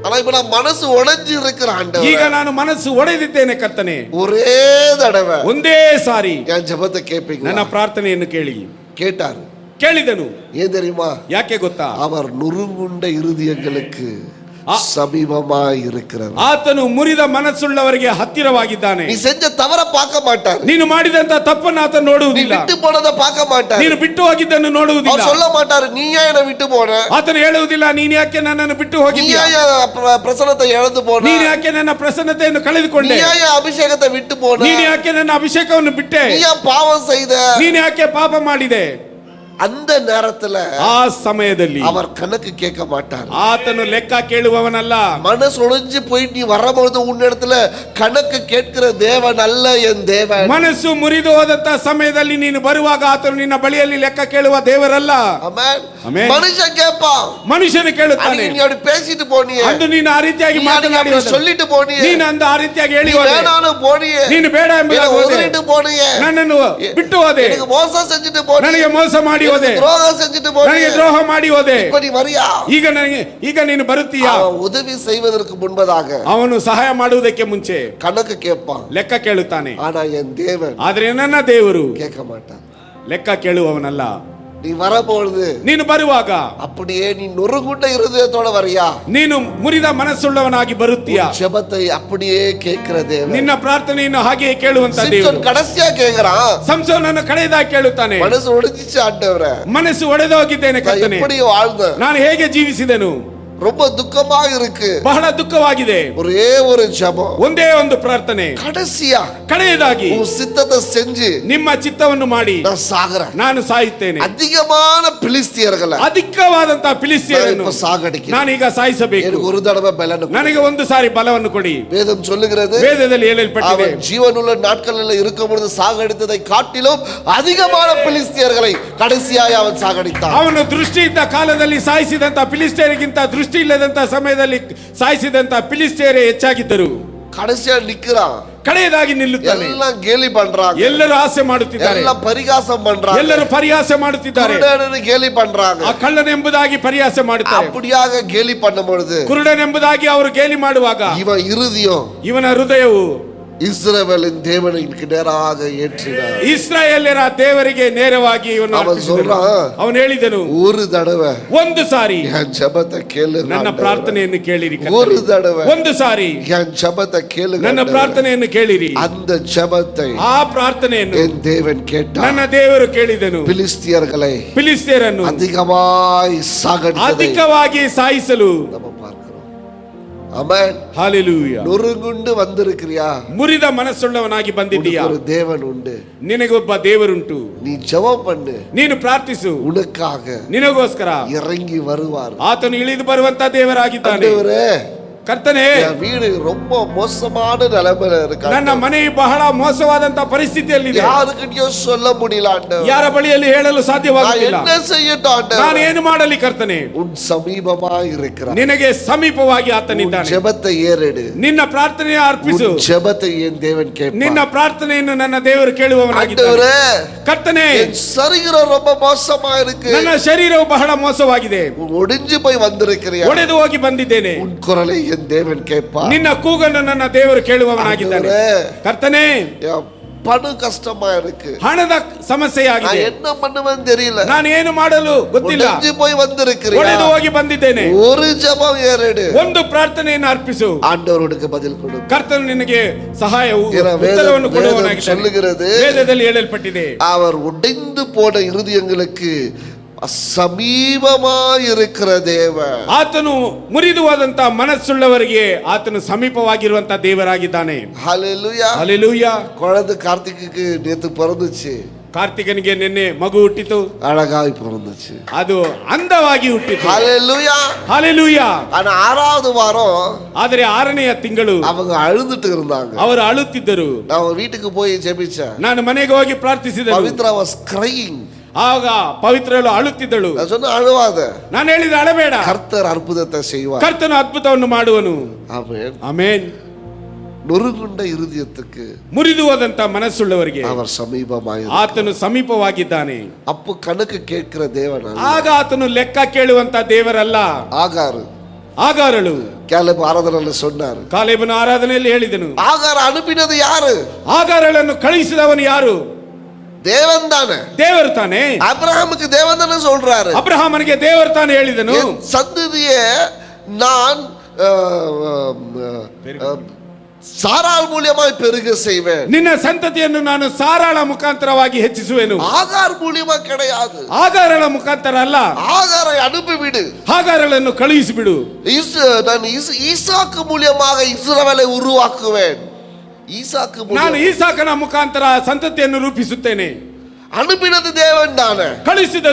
ஆனா இப்ப நான் மனசு உடைஞ்சு இருக்கிறான். ಈಗ ನಾನು ಮನಸ್ಸು ಒಡೆದಿದ್ದೇನೆ ಕರ್ತನೇ. ஒரே தடவை ಒಂದೇ ಸಾರಿ என் ஜெபத்தை கேட்பீங்க, ನನ್ನ ಪ್ರಾರ್ಥನೆಯನ್ನು கேಳಿದನು. ಏನ್ தெரியுமா? ಯಾಕೆ ಗೊತ್ತಾ? அவர் நுறுங்குண்ட இருதயங்களுக்கு சமீபமாய் இருக்கிறவர். ಆತನು ಮುರಿದ ಮನಸ್ಸುಳ್ಳವರಿಗೆ ಹತ್ತಿರವಾಗಿದ್ದಾನೆ. நீ செஞ்ச தவற பார்க்க மாட்டார். ನೀನು ಮಾಡಿದಂತ ತಪ್ಪನ್ನು ಆತ நீ ನೋಡುವುದಿಲ್ಲ. விட்டு போனத பார்க்க மாட்டார். ನೀನು ಬಿಟ್ಟು ಹೋಗಿದ್ದನ್ನು ನೋಡುವುದಿಲ್ಲ. அவர் சொல்ல மாட்டார் நீ ஏன் என்ன விட்டு போன. ಆತನು ಹೇಳುವುದಿಲ್ಲ ನೀನು ಯಾಕೆ ನನ್ನನ್ನು ಬಿಟ್ಟು நீ ಹೋಗಿದ್ದೀಯ. ஏன் பிரசன்னத்தை இழந்து போன. ನೀನು ಯಾಕೆ ನನ್ನ ಪ್ರಸನ್ನತೆಯನ್ನು ಕಳೆದುಕೊಂಡೆ. நீ ஏன் அபிஷேகத்தை விட்டு போன. ನೀನು ಯಾಕೆ ನನ್ನ ಅಭಿಷೇಕವನ್ನು ಬಿಟ್ಟೆ. நீ ஏன் பாவம் செய்த. ನೀನು ಯಾಕೆ ಪಾಪ ಮಾಡಿದೆ. அந்த நேரத்துல ಆ ಸಮಯದಲ್ಲಿ அவர் கணக்கு கேட்க மாட்டார். ಆತನು ಲೆಕ್ಕ ಕೇಳುವವನಲ್ಲ. மனசு ஒளிஞ்சு போய் நீ வரும்போது உன்னிடத்துல கணக்கு கேட்கிற தேவன் அல்ல என் தேவன். ಮನಸ್ಸು ಮುರಿದು ಹೋದಂತ ಸಮಯದಲ್ಲಿ ನೀನು ಬರುವಾಗ ಆತನು ನಿನ್ನ ಬಳಿಯಲ್ಲಿ ಲೆಕ್ಕ ಕೇಳುವ ದೇವರಲ್ಲ. ಆಮೆನ್. ಆಮೆನ್. மனுஷன் கேட்பான். ಮನುಷ್ಯನು ಕೇಳುತ್ತಾನೆ. நீ அப்படி பேசிட்டு போனியே. ಅಂದು ನೀನು ಆ ರೀತಿಯಾಗಿ ಮಾತನಾಡಿ சொல்லிட்டு போனியே. ನೀನು ಅಂದು ಆ ರೀತಿಯಾಗಿ ಹೇಳಿ ಹೋದೆ. வேணானு போனியே. ನೀನು ಬೇಡ ಎಂಬುದಾಗಿ ಹೋದೆ. ಒದರಿட்டு போனியே. ನನ್ನನ್ನು ಬಿಟ್ಟು ಹೋದೆ. எனக்கு மோசம் செஞ்சுட்டு போனியே. ನನಗೆ ಮೋಸ ಮಾಡಿ ಹೋದೆ. துரோகம் செஞ்சுட்டு போனியே. ನನಗೆ ದ್ರೋಹ ಮಾಡಿ ಹೋದೆ. இப்ப நீ வரியா. ಈಗ ನೀನು ಬರುತ್ತೀಯಾ. உதவி செய்வதற்கு முன்பதாக ಅವನು ಸಹಾಯ ಮಾಡುವುದಕ್ಕೆ ಮುಂಚೆ கணக்கு கேட்பான். ಲೆಕ್ಕ ಕೇಳುತ್ತಾನೆ. ஆனா என் தேவன் ಆದ್ರೆ ನನ್ನ ದೇವರು கேட்க மாட்டான். ಲೆಕ್ಕ ಕೇಳುವವನಲ್ಲ. நீ வரபொழுது ನೀನು ಬರುವಾಗ அப்படியே நீ நொறுங்குண்ட இருதயத்தோட வரியா. ನೀನು ಮುರಿದ ಮನಸ್ಸುಳ್ಳವನಾಗಿ ಬರುತ್ತೀಯಾ. ஜெபத்தை அப்படியே கேட்கிற தேவன். ನಿನ್ನ ಪ್ರಾರ್ಥನೆಯನ್ನು ಹಾಗೆ ಕೇಳುವಂತ ದೇವರು. சிம்சோன் கடைசியா கேக்குறான். ಸಂಸೋನನ್ನು ಕಡೆಯದಾಗಿ ಕೇಳುತ್ತಾನೆ. மனசு ஒடிஞ்சிச்சு ஆண்டவரே. ಮನಸ್ಸು ಒಡೆದೋಗಿದ್ದೇನೆ ಕರ್ತನೇ. எப்படி வாழ்ந்த. ನಾನು ಹೇಗೆ ಜೀವಿಸಿದೆನು. ரொம்ப துக்கமா இருக்கு. ಬಹಳ ದುಃಖವಾಗಿದೆ. ஒரே ஒரு ஜெபம். ಒಂದೇ ಒಂದು ಪ್ರಾರ್ಥನೆ. கடைசியா ಕಡೆಯದಾಗಿ உன் சித்தத்தை செஞ்சு ನಿಮ್ಮ ಚಿತ್ತವನ್ನು ಮಾಡಿ நான் சாகுறேன். ನಾನು ಸಾಯುತ್ತೇನೆ. அதிகமான பிலிஸ்தியர்களை ಅಧಿಕವಾದಂತಹ ಫಿಲಿಸ್ತಿಯರನ್ನು சாகடிக்கிறேன். ನಾನೀಗ ಸಾಯಿಸಬೇಕು. எனக்கு ஒரு தடவை பலன். ನನಗೆ ಒಂದು ಸಾರಿ ಬಲವನ್ನು ಕೊಡಿ. வேதம் சொல்லுகிறது. ವೇದದಲ್ಲಿ ಹೇಳಲ್ಪಟ್ಟಿದೆ. அவன் ஜீவனுள்ள நாட்களில் இருக்கும் பொழுது சாகடித்ததை காட்டிலும் அதிகமான பிலிஸ்தியர்களை கடைசியாய் அவன் சாகடித்தான். ಅವನು ದೃಷ್ಟಿ ಇದ್ದ ಕಾಲದಲ್ಲಿ ಸಾಯಿಸಿದಂತ ಫಿಲಿಸ್ಟಿಯರಿಗಿಂತ ದೃಷ್ಟಿ ಇಲ್ಲದಂತ ಸಮಯದಲ್ಲಿ ಸಾಯಿಸಿದಂತ ಫಿಲಿಸ್ಟಿಯರೇ ಹೆಚ್ಚಾಗಿದ್ದರು. கடைசியா நிக்கிறான். ಕಡೆಯದಾಗಿ ನಿಲ್ಲುತ್ತಾನೆ. எல்லாம் கேலி பண்றாங்க. ಎಲ್ಲರೂ ಆಸೆ ಮಾಡುತ್ತಿದ್ದಾರೆ. எல்லாம் பரிகாசம் பண்றாங்க. ಎಲ್ಲರೂ ಪರಿಹಾಸ ಮಾಡುತ್ತಿದ್ದಾರೆ. குருடனನ್ನು கேலி பண்றாங்க. ಆ ಕಳ್ಳನೆಂಬುದಾಗಿ ಪರಿಹಾಸ ಮಾಡುತ್ತಾರೆ. அப்படியாக கேலி பண்ணும் பொழுது ಕುರುಡನೆಂಬುದಾಗಿ ಅವರು ಗೇಲಿ ಮಾಡುವಾಗ இவன் இருதயம் ಇವನ ಹೃದಯವು இஸ்ரவேலின் தேவனுக்கு நேராக ஏற்றினார். ಇಸ್ರಾಯೇಲ್ಯರ ದೇವರಿಗೆ ನೇರವಾಗಿ அவன் சொல்றான். ಅವನು ಹೇಳಿದನು ஒரு தடவை ಒಂದು ಸಾರಿ என் ஜெபத்தை கேளுங்க. ನನ್ನ ಪ್ರಾರ್ಥನೆಯನ್ನು ಕೇಳಿರಿ. ஒரு தடவை ಒಂದು ಸಾರಿ என் ஜெபத்தை கேளுங்க. ನನ್ನ ಪ್ರಾರ್ಥನೆಯನ್ನು ಕೇಳಿರಿ. அந்த ஜெபத்தை ಆ ಪ್ರಾರ್ಥನೆಯನ್ನು என் தேவன் கேட்டார். ನನ್ನ ದೇವರು ಕೇಳಿದನು. பிலிஸ்தியர்களை ಫಿಲಿಸ್ಟಿಯರನ್ನು அதிகமாய் சாகடித்ததை ಅಧಿಕವಾಗಿ ಸಾಯಿಸಲು நம்ம பார்க்கிறோம். ஆமென். ஹalleluya. நொறுங்குண்டு வந்திருக்கிறியா. ಮುರಿದ ಮನಸ್ಸುಳ್ಳವನಾಗಿ ಬಂದಿದ್ದೀಯಾ. ஒரு தேவன் உண்டு. ನಿನಗೊಬ್ಬ ದೇವರುಂಟು. நீ ஜெபம் பண்ணு. ನೀನು ಪ್ರಾರ್ಥಿಸು. உனக்காக ನಿನಗೋಸ್ಕರ இறங்கி வருவார். ಆತನು ಇಳಿದು ಬರುವಂತ ದೇವರಾಗಿದ್ದಾನೆ. ஆண்டவரೇ ಕರ್ತನೇ, என் வீடு ரொம்ப மோசமான நிலைமையில இருக்கு. ನನ್ನ ಮನೆ ಬಹಳ ಮೋಸವಾದಂತ ಪರಿಸ್ಥಿತಿಯಲ್ಲಿದೆ. யாருக்கிட்டயும் சொல்ல முடியல ஆண்டவரே. ಯಾರ ಬಳಿಯಲ್ಲಿ ಹೇಳಲು நான் ಸಾಧ್ಯವಾಗುತ್ತಿಲ್ಲ. என்ன செய்யட்டும் ನಾನು ஆண்டவரே. ಏನು ಮಾಡಲಿ ಕರ್ತನೇ. உன் சமீபமாய் இருக்கிறார். ನಿನಗೆ ಸಮೀಪವಾಗಿ உன் ಆತನಿದ್ದಾನೆ. ஜெபத்தை ஏறெடு. ನಿನ್ನ ಪ್ರಾರ್ಥನೆಯ ಅರ್ಪಿಸು. உன் ஜெபத்தை என் தேவன் ನಿನ್ನ கேட்பார். ಪ್ರಾರ್ಥನೆಯನ್ನು ನನ್ನ ದೇವರು ಕೇಳುವವನಾಗಿದ್ದಾನೆ. ஆண்டவரே ಕರ್ತನೇ, என் சரீரம் ரொம்ப மோசமா இருக்கு. ನನ್ನ ಶರೀರವು ಬಹಳ ಮೋಸವಾಗಿದೆ. உன் ஒடிஞ்சு போய் வந்திருக்கிறியா. ಒಡೆದು ಹೋಗಿ ಬಂದಿದ್ದೇನೆ. உன் குரலை என் தேவன் கேட்பார். ನಿನ್ನ ಕೂಗನ್ನು ನನ್ನ ದೇವರು ಕೇಳುವವನಾಗಿದ್ದಾನೆ. ஆண்டவரே ಕರ್ತನೇ, என் பண கஷ்டமா இருக்கு. ಹಣದ நான் ಸಮಸ್ಯೆಯಾಗಿದೆ. என்ன பண்ணுவேன்னு தெரியல. ನಾನು ಏನು ಮಾಡಲು ಗೊತ್ತಿಲ್ಲ. ஒடிஞ்சு போய் வந்திருக்கிறியா. ಒಡೆದು ಹೋಗಿ ಬಂದಿದ್ದೇನೆ. ஒரு ஜெபம் ஏறெடு. ಒಂದು ಪ್ರಾರ್ಥನೆಯನ್ನು ಅರ್ಪಿಸು. ஆண்டவருக்கு பதில் கொடு. ಕರ್ತನು ನಿನಗೆ ಸಹಾಯವು ஏன்னா ಉತ್ತರವನ್ನು வேதம் ಕೊಡುವವನಾಗಿದ್ದಾನೆ. சொல்லுகிறது. ವೇದದಲ್ಲಿ ಹೇಳಲ್ಪಟ್ಟಿದೆ. அவர் உடைந்து போன இருதயங்களுக்கு ಸಮೀಪವಾಗಿರುக்கிற தேவன். ಆತನು ಮುರಿದು ಹೋದಂತ ಮನಸ್ಸುಳ್ಳವರಿಗೆ ಆತನು ಸಮೀಪವಾಗಿರುವಂತ ದೇವರಾಗಿದ್ದಾನೆ. ஹalleluya. ಹಲ್ಲೆಲೂಯಾ. குழந்தை கார்த்திக்கு நேத்து பிறந்துச்சு. ಕಾರ್ತಿಕನಿಗೆ ನಿನ್ನೆ ಮಗು ಹುಟ್ಟಿತು. அழகாய் பிறந்துச்சு. ಅದು ಅಂದವಾಗಿ ಹುಟ್ಟಿತು. ஹalleluya. ಹಲ್ಲೆಲೂಯಾ. ஆனா 6வது வாரம் ಆದರೆ 6ನೆಯ ತಿಂಗಳು அவங்க அழுதுட்டு இருந்தாங்க. ಅವರು ಅಳುತ್ತಿದ್ದರು. நான் வீட்டுக்கு போய் ஜெபிச்சேன். ನಾನು ಮನೆಗೆ ಹೋಗಿ ಪ್ರಾರ್ಥಿಸಿದೆನು. Pavithra was crying. ಆಗ ಪವಿತ್ರಳು ಅಳುತ್ತಿದ್ದಳು. நான் சொன்ன அழுவாத. ನಾನು ಹೇಳಿದ ಅಳಬೇಡ. கர்த்தர் அற்புதத்தை செய்வார். ಕರ್ತನು ಅದ್ಭುತವನ್ನು ಮಾಡುವನು. ஆமென். ಆಮೆನ್. நொறுங்குண்ட இருதயத்துக்கு ಮುರಿದು ಹೋದಂತ ಮನಸ್ಸುಳ್ಳವರಿಗೆ அவர் சமீபமாய் ಆತನು ಸಮೀಪವಾಗಿದ್ದಾನೆ. அப்போ கணக்கு கேட்கிற தேவன் அல்ல. ಆಗ ಆತನು ಲೆಕ್ಕ ಕೇಳುವಂತ ದೇವರಲ್ಲ. ஆகார் ಆಗಾರಳು கேலப் ஆராதனையில சொன்னார். ಕಾಲೇಬನ ಆರಾಧನೆಯಲ್ಲಿ ಹೇಳಿದನು. ஆகார் அனுப்பினது யாரு. ಆಗಾರಳನ್ನು ಕಳುಹಿಸಿದವನು ಯಾರು. தேவன் தானே. ದೇವರು ತಾನೆ. அபிரகாமுக்கு தேவன் தானே சொல்றாரு. ಅಬ್ರಹಾಮನಿಗೆ ದೇವರು ತಾನೆ ಹೇಳಿದನು. என் சந்ததியே நான் சாராள் மூலியமாய் பெருக செய்வேன். ನಿನ್ನ ಸಂತತಿಯನ್ನು ನಾನು ಸಾರಾಳ ಮುಖಾಂತರವಾಗಿ ಹೆಚ್ಚಿಸುವೆನು. ஆகார் மூலியமா கிடையாது. ಆಗಾರಳ ಮುಖಾಂತರ ಅಲ್ಲ. ஆகாரை அனுப்பிவிடு. ಆಗಾರಳನ್ನು ಕಳುಹಿಸಿಬಿಡು. நான் ஈசாக்கு மூலியமாக இஸ்ரவேலை உருவாக்குவேன். ஈசாக்கு ನಾನು ಈಸಾಕನ ಮುಖಾಂತರ ಸಂತತಿಯನ್ನು ರೂಪಿಸುತ್ತೇನೆ. அனுப்பினது தேவன் தானே, ಕಳುಹಿಸಿದ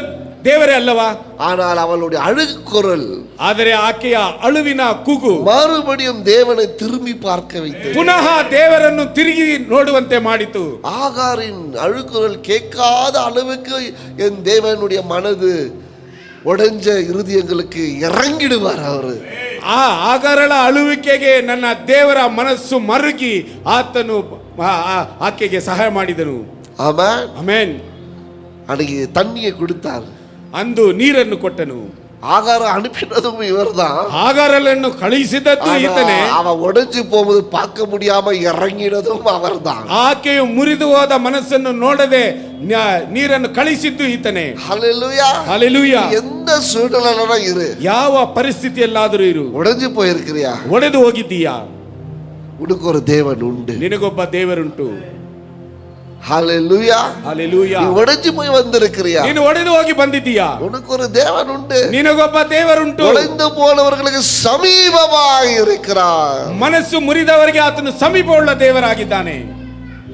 ದೇವರೇ ಅಲ್ಲವಾ? ஆனால் அவளுடைய அழுகுரல், ಆದರೆ ಆಕೆಯ ಅಳುವಿನ ಕೂಗು மறுபடியும் தேவனை திரும்பி பார்க்க வைத்தது. ಪುನಃ ದೇವರನ್ನು ತಿರುಗಿ ನೋಡುವಂತೆ ಮಾಡಿತು. ஆகாரின் அழுகுரல் கேட்காத அளவுக்கு என் தேவனுடைய மனது உடைஞ்ச இருதயங்களுக்கு இறங்கிடுவார் அவரு. ಆ ಆಗಾರಳ ಅಳುವಿಕೆಗೆ ನನ್ನ ದೇವರ ಮನಸ್ಸು ಮರುಗಿ ಆತನು ಆಕೆಗೆ ಸಹಾಯ ಮಾಡಿದನು. ஆமென். ಆಮೆನ್. அன்னைக்கு தண்ணியை கொடுத்தார், ಅಂದು ನೀರನ್ನು ಕೊಟ್ಟನು. ஆகார அனுப்பினதும் இவர்தான். ಆಗಾರಳನ್ನು ಕಳುಹಿಸಿದದ್ದು ಈತನೇ. அவ உடைஞ்சு போகும்போது பார்க்க முடியாம இறங்கினதும் அவர்தான். ಆಕೆಯು ಮುರಿದು ಹೋದ ಮನಸ್ಸನ್ನು ನೋಡದೆ ನೀರನ್ನು ಕಳಿಸಿದ್ದು ಈತನೇ. ஹல்லேலூயா. ಹಲ್ಲೆಲೂಯಾ. எந்த சூழ்நிலையில இரு, ಯಾವ ಪರಿಸ್ಥಿತಿಯಲ್ಲಾದರೂ ಇರು, உடைஞ்சு போயிருக்கிறியா, ಒಡೆದು ಹೋಗಿದ್ದೀಯಾ, உனக்கு ஒரு தேவன் உண்டு. ನಿನಗೊಬ್ಬ ದೇವರುಂಟು. ஹல்லேலூயா. ಹಲ್ಲೆಲೂಯಾ. நீ உடைஞ்சு போய் வந்திருக்கிறியா, ನೀನು ಒಡೆದು ಹೋಗಿ ಬಂದಿದ್ದೀಯಾ, உனக்கு ஒரு தேவன் உண்டு. ನಿನಗೊಬ್ಬ ದೇವರುಂಟು. உடைந்து போனவர்களுக்கு சமீபமாக இருக்கிறார். ಮನಸ್ಸು ಮುರಿದವರಿಗೆ ಆತನು ಸಮೀಪವುಳ್ಳ ದೇವರಾಗಿದ್ದಾನೆ.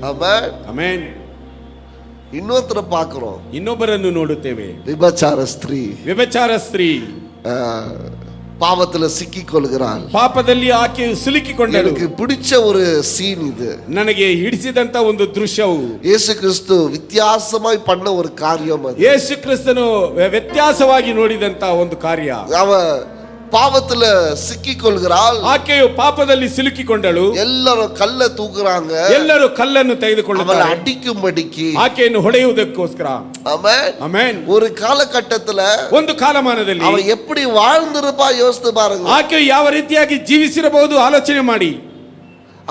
ஆமென். ಆಮೆನ್. இன்னொருத்தரை பார்க்கிறோம், ಇನ್ನೊಬ್ಬರನ್ನು ನೋಡುತ್ತೇವೆ. விபச்சார ஸ்திரீ, ವ್ಯಭಿಚಾರ ಸ್ತ್ರೀ பாவத்துல சிக்கிக் கொள்கிறாள். ಪಾಪದಲ್ಲಿ ಆಕೆಯು ಸಿಲುಕಿಕೊಂಡಳು. எனக்கு பிடிச்ச ஒரு சீன் இது. ನನಗೆ ಹಿಡಿಸಿದಂತ ಒಂದು ದೃಶ್ಯವು, ಯೇಸು ಕ್ರಿಸ್ತು வித்தியாசமாய் பண்ண ஒரு காரியம் அது. ಯೇಸು ಕ್ರಿಸ್ತನು ವ್ಯತ್ಯಾಸವಾಗಿ ನೋಡಿದಂತ ಒಂದು ಕಾರ್ಯ. அவ பாவத்துல சிக்கிக் கொள்கிறாள். ಆಕೆಯು ಪಾಪದಲ್ಲಿ ಸಿಲುಕಿಕೊಂಡಳು. எல்லாரும் கல்ல தூக்குறாங்க, ಎಲ್ಲರೂ ಕಲ್ಲನ್ನು ತೆಗೆದುಕೊಳ್ಳುತ್ತಾರೆ அவளை அடிக்கும்படிக்கு, ಆಕೆಯನ್ನು ಹೊಡೆಯುವುದಕ್ಕೋಸ್ಕರ. ஆமென். ಆಮೆನ್. ஒரு காலகட்டத்துல ಒಂದು ಕಾಲಮಾನದಲ್ಲಿ அவ எப்படி வாழ்ந்திருப்பா யோசித்து பாருங்க. ಆಕೆಯು ಯಾವ ರೀತಿಯಾಗಿ ಜೀವಿಸಿರಬಹುದು ಆಲೋಚನೆ ಮಾಡಿ.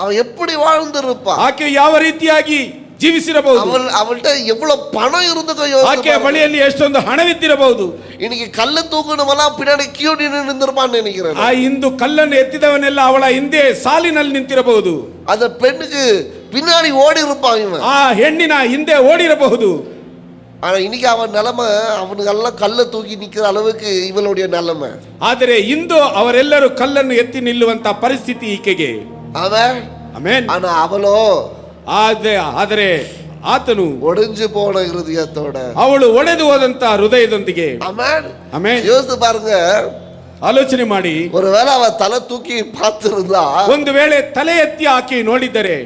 அவ எப்படி வாழ்ந்திருப்பா, ಆಕೆಯು ಯಾವ ರೀತಿಯಾಗಿ ಜೀವಿಸಿರಬಹುದು, அவள்கிட்ட எவ்வளவு பணம் இருந்ததோ ಆಕೆಯ யோசித்து பாருங்க. ಬಳಿಯಲ್ಲಿ ಎಷ್ಟೊಂದು ಹಣವಿದ್ದಿರಬಹುದು. இன்னைக்கு கல்ல தூக்கணுமெல்லாம் பின்னாடி கியூ நின்றுப்பான்னு நினைக்கிறேன். ಆ ಇಂದು ಕಲ್ಲನ್ನು ಎತ್ತಿದವನೆಲ್ಲ ಅವಳ ಹಿಂದೆ ಸಾಲಿನಲ್ಲಿ ನಿಂತಿರಬಹುದು. அந்த பெண்ணுக்கு பின்னாடி ஓடி இருப்பான் இவன். ಆ ಹೆಣ್ಣಿನ ಹಿಂದೆ ಓಡಿರಬಹುದು. ஆனா இன்னைக்கு அவன் நிலைமை, அவனுக்கெல்லாம் கல்ல தூக்கி நிக்கிற அளவுக்கு இவளுடைய நிலைமை. ಆದರೆ ಇಂದು ಅವರೆಲ್ಲರೂ ಕಲ್ಲನ್ನು ಎತ್ತಿ ನಿಲ್ಲುವಂತ ಪರಿಸ್ಥಿತಿ ಈಕೆಗೆ. அவன் ಆಮೆನ್. ஆனா அவளோ ಆದರೆ ಆತನು ஒடிஞ்சு போன இருதயத்தோட, ಅವಳು ಒಡೆದು ಹೋದಂತ ಹೃದಯದೊಂದಿಗೆ. ஆமென். ಆಮೆನ್. யோசித்து பாருங்க, ಆಲೋಚನೆ ಮಾಡಿ, ஒருவேளை அவ தலை தூக்கி பார்த்திருந்தா, ಒಂದು ವೇಳೆ ತಲೆ ಎತ್ತಿ ಆಕೆ ನೋಡಿದ್ದರೆ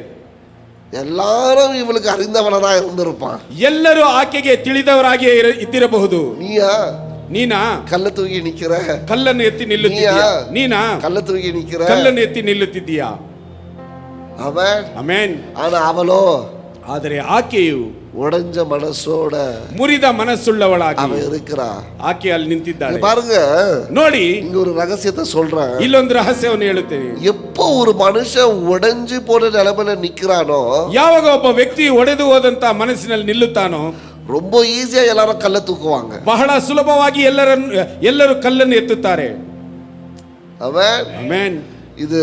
எல்லாரும் இவளுக்கு அறிந்தவனதா இருந்திருப்பான். ಎಲ್ಲರೂ ಆಕೆಗೆ ತಿಳಿದವರಾಗಿ ಇದ್ದಿರಬಹುದು. ನೀನಾ கல்ல தூக்கி நிக்கிற, ಕಲ್ಲನ್ನು ಎತ್ತಿ ನಿಲ್ಲುತ್ತಿದ್ದೀಯಾ, ನೀನಾ கல்ல தூக்கி நிக்கிற, ಕಲ್ಲನ್ನು ಎತ್ತಿ ನಿಲ್ಲುತ್ತಿದ್ದೀಯಾ. ஆமென். ಆಮೆನ್. ஆனா அவளோ, ಆದರೆ ಆಕೆಯು உடைஞ்ச மனசோட ಮುರಿದ ಮನಸ್ಸುಳ್ಳವಳಾಗಿ அவ இருக்கிறா. ಆಕೆ ಅಲ್ಲಿ ನಿಂತಿದ್ದಾಳೆ. பாருங்க, ನೋಡಿ, இங்க ஒரு ரகசியத்தை சொல்றேன். ಇಲ್ಲೊಂದು ರಹಸ್ಯವನ್ನು ಹೇಳುತ್ತೇನೆ. எப்போ ஒரு மனுஷன் உடைஞ்சு போன நிலைமையில நிக்கிறானோ, ಯಾವಾಗ ಒಬ್ಬ ವ್ಯಕ್ತಿ ಒಡೆದು ಹೋದಂತ ಮನಸ್ಸಿನಲ್ಲಿ ನಿಲ್ಲುತ್ತಾನೋ, ரொம்ப ஈஸியா எல்லாரும் கல்ல தூக்குவாங்க. ಬಹಳ ಸುಲಭವಾಗಿ ಎಲ್ಲರೂ ಕಲ್ಲನ್ನು ಎತ್ತುತ್ತಾರೆ. ஆமென். ಆಮೆನ್. இது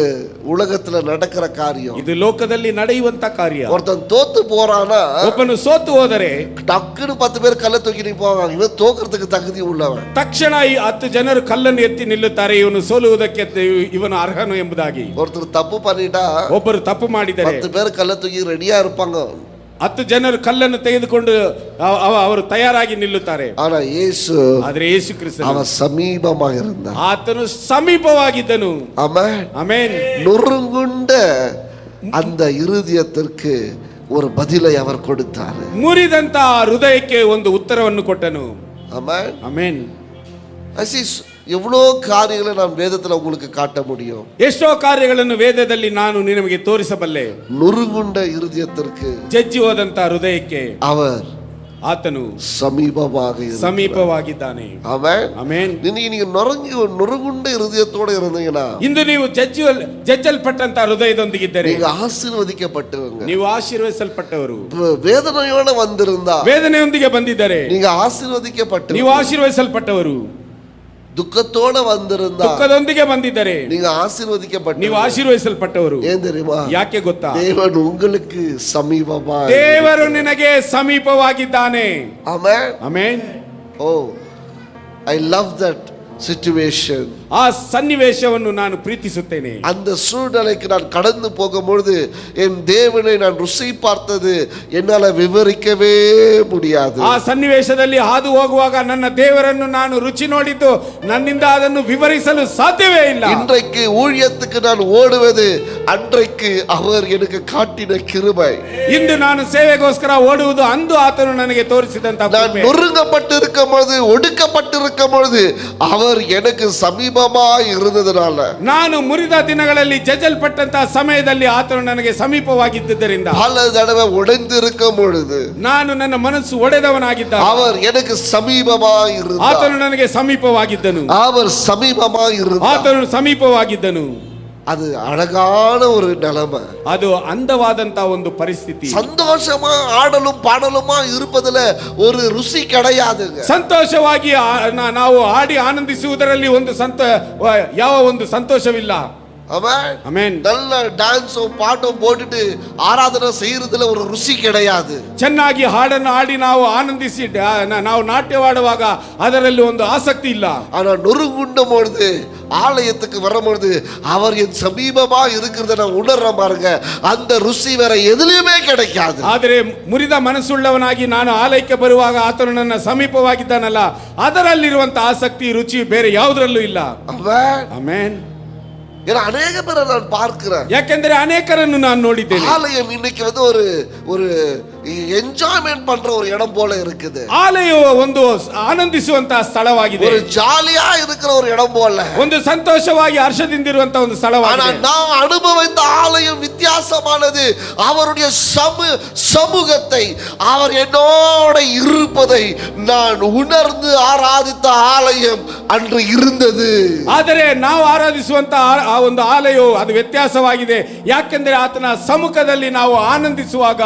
உலகத்துல நடக்கிற காரியம். ಇದು ಲೋಕದಲ್ಲಿ ನಡೆಯುವಂತ ಕಾರ್ಯ. ஒருத்தன் தோத்து போறானா, ಒಬ್ಬನು ಸೋತು ಹೋದರೆ டக்குன்னு 10 பேர் கல்ல தூக்கி நிப்பாங்க. இவன் தோக்கிறதுக்கு தகுதி உள்ளவன். ತಕ್ಷಣ ಈ 10 ಜನರು ಕಲ್ಲನ್ನು ಎತ್ತಿ ನಿಲ್ಲುತ್ತಾರೆ, ಇವನು ಸೋಲುವುದಕ್ಕೆ ಇವನು ಅರ್ಹನು ಎಂಬುದಾಗಿ. ஒருத்தர் தப்பு பண்ணிட்டா ಒಬ್ಬರು ತಪ್ಪು ಮಾಡಿದರೆ 10 பேர் கல்ல தூக்கி ரெடியா இருப்பாங்க. 10 ಜನರು ಕಲ್ಲನ್ನು ತೆಗೆದುಕೊಂಡು ಅವರು ತಯಾರಾಗಿ ನಿಲ್ಲುತ್ತಾರೆ. ஆனா இயேசு, ಆದರೆ ಯೇಸು ಕ್ರಿಸ್ತನು அவன் சமீபமாக இருந்தான். ಆತನು ಸಮೀಪವಾಗಿದ್ದನು. ஆமென். ಆಮೆನ್. நொறுங்குண்ட அந்த இருதயத்திற்கு ஒரு பதிலை அவர் கொடுத்தார். ಮುರಿದಂತ ಹೃದಯಕ್ಕೆ ಒಂದು ಉತ್ತರವನ್ನು ಕೊಟ್ಟನು. ஆமென். ಆಮೆನ್. அசிஸ், எவ்வளோ காரியங்களை நான் வேதத்துல உங்களுக்கு காட்ட முடியும். ಎಷ್ಟೋ ಕಾರ್ಯಗಳನ್ನು ವೇದದಲ್ಲಿ ನಾನು ನಿಮಗೆ ತೋರಿಸಬಲ್ಲೆ. நொறுங்குண்ட இருதயத்திற்கு, ಜಜ್ಜಿ ಹೋದಂತ ಹೃದಯಕ್ಕೆ அவர் ಆತನು ಸಮೀಪವಾಗಿದ್ದಾನೆ. ಆಮೆನ್. ಆಮೆನ್. நீங்க நொறுங்குண்ட இருதயத்தோட இருந்தீங்கன்னா, ಇಂದು ನೀವು ಜಜ್ಜಲ್ಪಟ್ಟಂತ ಹೃದಯದೊಂದಿಗಿದ್ದರೆ நீங்க ஆசீர்வதிக்கப்பட்டவங்க. ನೀವು ಆಶೀರ್ವದಿಸಲ್ಪಟ್ಟವರು. வேதனையோட வந்திருந்தா, ವೇದನೆಯೊಂದಿಗೆ ಬಂದಿದ್ದರೆ நீங்க ஆசீர்வதிக்கப்பட்டு, ನೀವು ಆಶೀರ್ವದಿಸಲ್ಪಟ್ಟವರು. ದುಃಖத்தೋட வந்திருந்தா ದುಃಖದೊಂದಿಗೆ ಬಂದಿದ್ದರೆ நீங்க ஆசீர்வதிக்கப்பட்ட ನೀವು ಆಶೀರ್ವದಿಸಲ್ಪಟ್ಟವರು. ஏன் தெரியுமா? ಯಾಕೆ ಗೊತ್ತಾ? தேவன் உங்களுக்கு ಸಮೀಪமா ದೇವರು ನಿನಗೆ ಸಮೀಪವಾಗಿದ್ದಾನೆ. Amen amen. Oh I love that situation. ಆ ಸನ್ನಿವೇಶವನ್ನು ನಾನು ಪ್ರೀತಿಸುತ್ತೇನೆ. அந்த சூழ்நிலைக்கு நான் கடந்து போகும்பொழுது என் தேவனை நான் ருசி பார்த்தது என்னால விவரிக்கவே முடியாது. ಆ ಸನ್ನಿವೇಶದಲ್ಲಿ ಹಾದು ಹೋಗುವಾಗ ನನ್ನ ದೇವರನ್ನು ನಾನು ರುಚಿ ನೋಡಿದ್ದು ನನ್ನಿಂದ ಅದನ್ನು ವಿವರಿಸಲು ಸಾಧ್ಯವೇ ಇಲ್ಲ. இன்றைக்கு ஊழியத்துக்கு நான் ஓடுவது அன்றைக்கு அவர் எனக்கு காட்டின கிருபை. ಇಂದು ನಾನು ಸೇವೆಗೋಸ್ಕರ ಓಡುವುದು ಅಂದು ಆತನು ನನಗೆ ತೋರಿಸಿದಂತ நான் நொறுங்கப்பட்டிருக்கும் பொழுது ஒடுக்கப்பட்டிருக்கும் பொழுது அவர் எனக்கு சமீப இருந்ததனால ನಾನು ಮುರಿದ ದಿನಗಳಲ್ಲಿ ಜಜ್ಜಲ್ಪಟ್ಟಂತಹ ಸಮಯದಲ್ಲಿ ಆತನು ನನಗೆ ಸಮೀಪವಾಗಿದ್ದರಿಂದ பல தடவை உடைந்திருக்கும் பொழுது ನಾನು ನನ್ನ ಮನಸ್ಸು ಒಡೆದವನಾಗಿದ್ದ அவர் எனக்கு ಸಮೀಪமாய் இருந்தார். ಆತನು ನನಗೆ ಸಮೀಪವಾಗಿದ್ದನು. அவர் ಸಮೀಪமாய் இருந்தார். ಆತನು ಸಮೀಪವಾಗಿದ್ದನು. அது அழகான ஒரு நிலைமை. ಅದು ಅಂದವಾದಂತ ಒಂದು ಪರಿಸ್ಥಿತಿ. சந்தோஷமா ஆடலும் பாடலுமா இருப்பதுல ஒரு ருசி கிடையாதுங்க. ಸಂತೋಷವಾಗಿ ನಾವು ಆಡಿ ಆನಂದಿಸುವುದರಲ್ಲಿ ಒಂದು ಯಾವ ಒಂದು ಸಂತೋಷವಿಲ್ಲ. ஆமென். ஆமென். நல்ல டான்ஸும் பாட்டும் போட்டுட்டு ஆராதனை செய்யறதுல ஒரு ருசி கிடையாது. ಚೆನ್ನಾಗಿ ಹಾಡನ್ನು ಆಡಿ ನಾವು ಆನಂದಿಸಿ ನಾವು ನಾಟ್ಯವಾಡುವಾಗ ಅದರಲ್ಲಿ ಒಂದು ಆಸಕ್ತಿ ಇಲ್ಲ. ஆனா நொறுங்குண்டும் பொழுது ஆலயத்துக்கு வரும்பொழுது அவர் என் சமீபமா இருக்கிறத நான் உணர்றேன் பாருங்க, அந்த ருசி வேற எதுலயுமே கிடைக்காது. ಆದರೆ ಮುರಿದ ಮನಸ್ಸುಳ್ಳವನಾಗಿ ನಾನು ಆಲಯಕ್ಕೆ ಬರುವಾಗ ಆತನು ನನ್ನ ಸಮೀಪವಾಗಿದ್ದಾನಲ್ಲ, ಅದರಲ್ಲಿರುವಂತ ಆಸಕ್ತಿ ರುಚಿ ಬೇರೆ ಯಾವುದರಲ್ಲೂ ಇಲ್ಲ. ಆಮೆನ್. ஏன்னா அநேக பேரை நான் பார்க்கிறேன். ಯಾಕೆಂದ್ರೆ ಅನೇಕರನ್ನು ನಾನು ನೋಡಿದ್ದೇನೆ. ஆலயம் இன்னைக்கு வந்து ஒரு என்ஜாய்மெண்ட் பண்ற ஒரு இடம் போல இருக்குது. ಆಲಯವು ಒಂದು ಆನಂದಿಸುವಂತಹ ಸ್ಥಳವಾಗಿದೆ. ஒரு ஜாலியா இருக்கிற ஒரு இடம் போல, ಒಂದು ಸಂತೋಷವಾಗಿ ಹರ್ಷದಿಂದಿರುವಂತಹ ಒಂದು ಸ್ಥಳವಾಗಿದೆ. ஆனா நான் அனுபவித்த ஆலயம் வித்தியாசமானது. அவருடைய சமூகத்தை, அவர் என்னோட இருப்பதை நான் உணர்ந்து ஆராதித்த ஆலயம் அன்று இருந்தது. ಆದರೆ ನಾವು ಆರಾಧಿಸುವಂತಹ ಆ ಒಂದು ಆಲಯವು ಅದು ವ್ಯತ್ಯಾಸವಾಗಿದೆ. ಯಾಕೆಂದ್ರೆ ಆತನ ಸಮ್ಮುಖದಲ್ಲಿ ನಾವು ಆನಂದಿಸುವಾಗ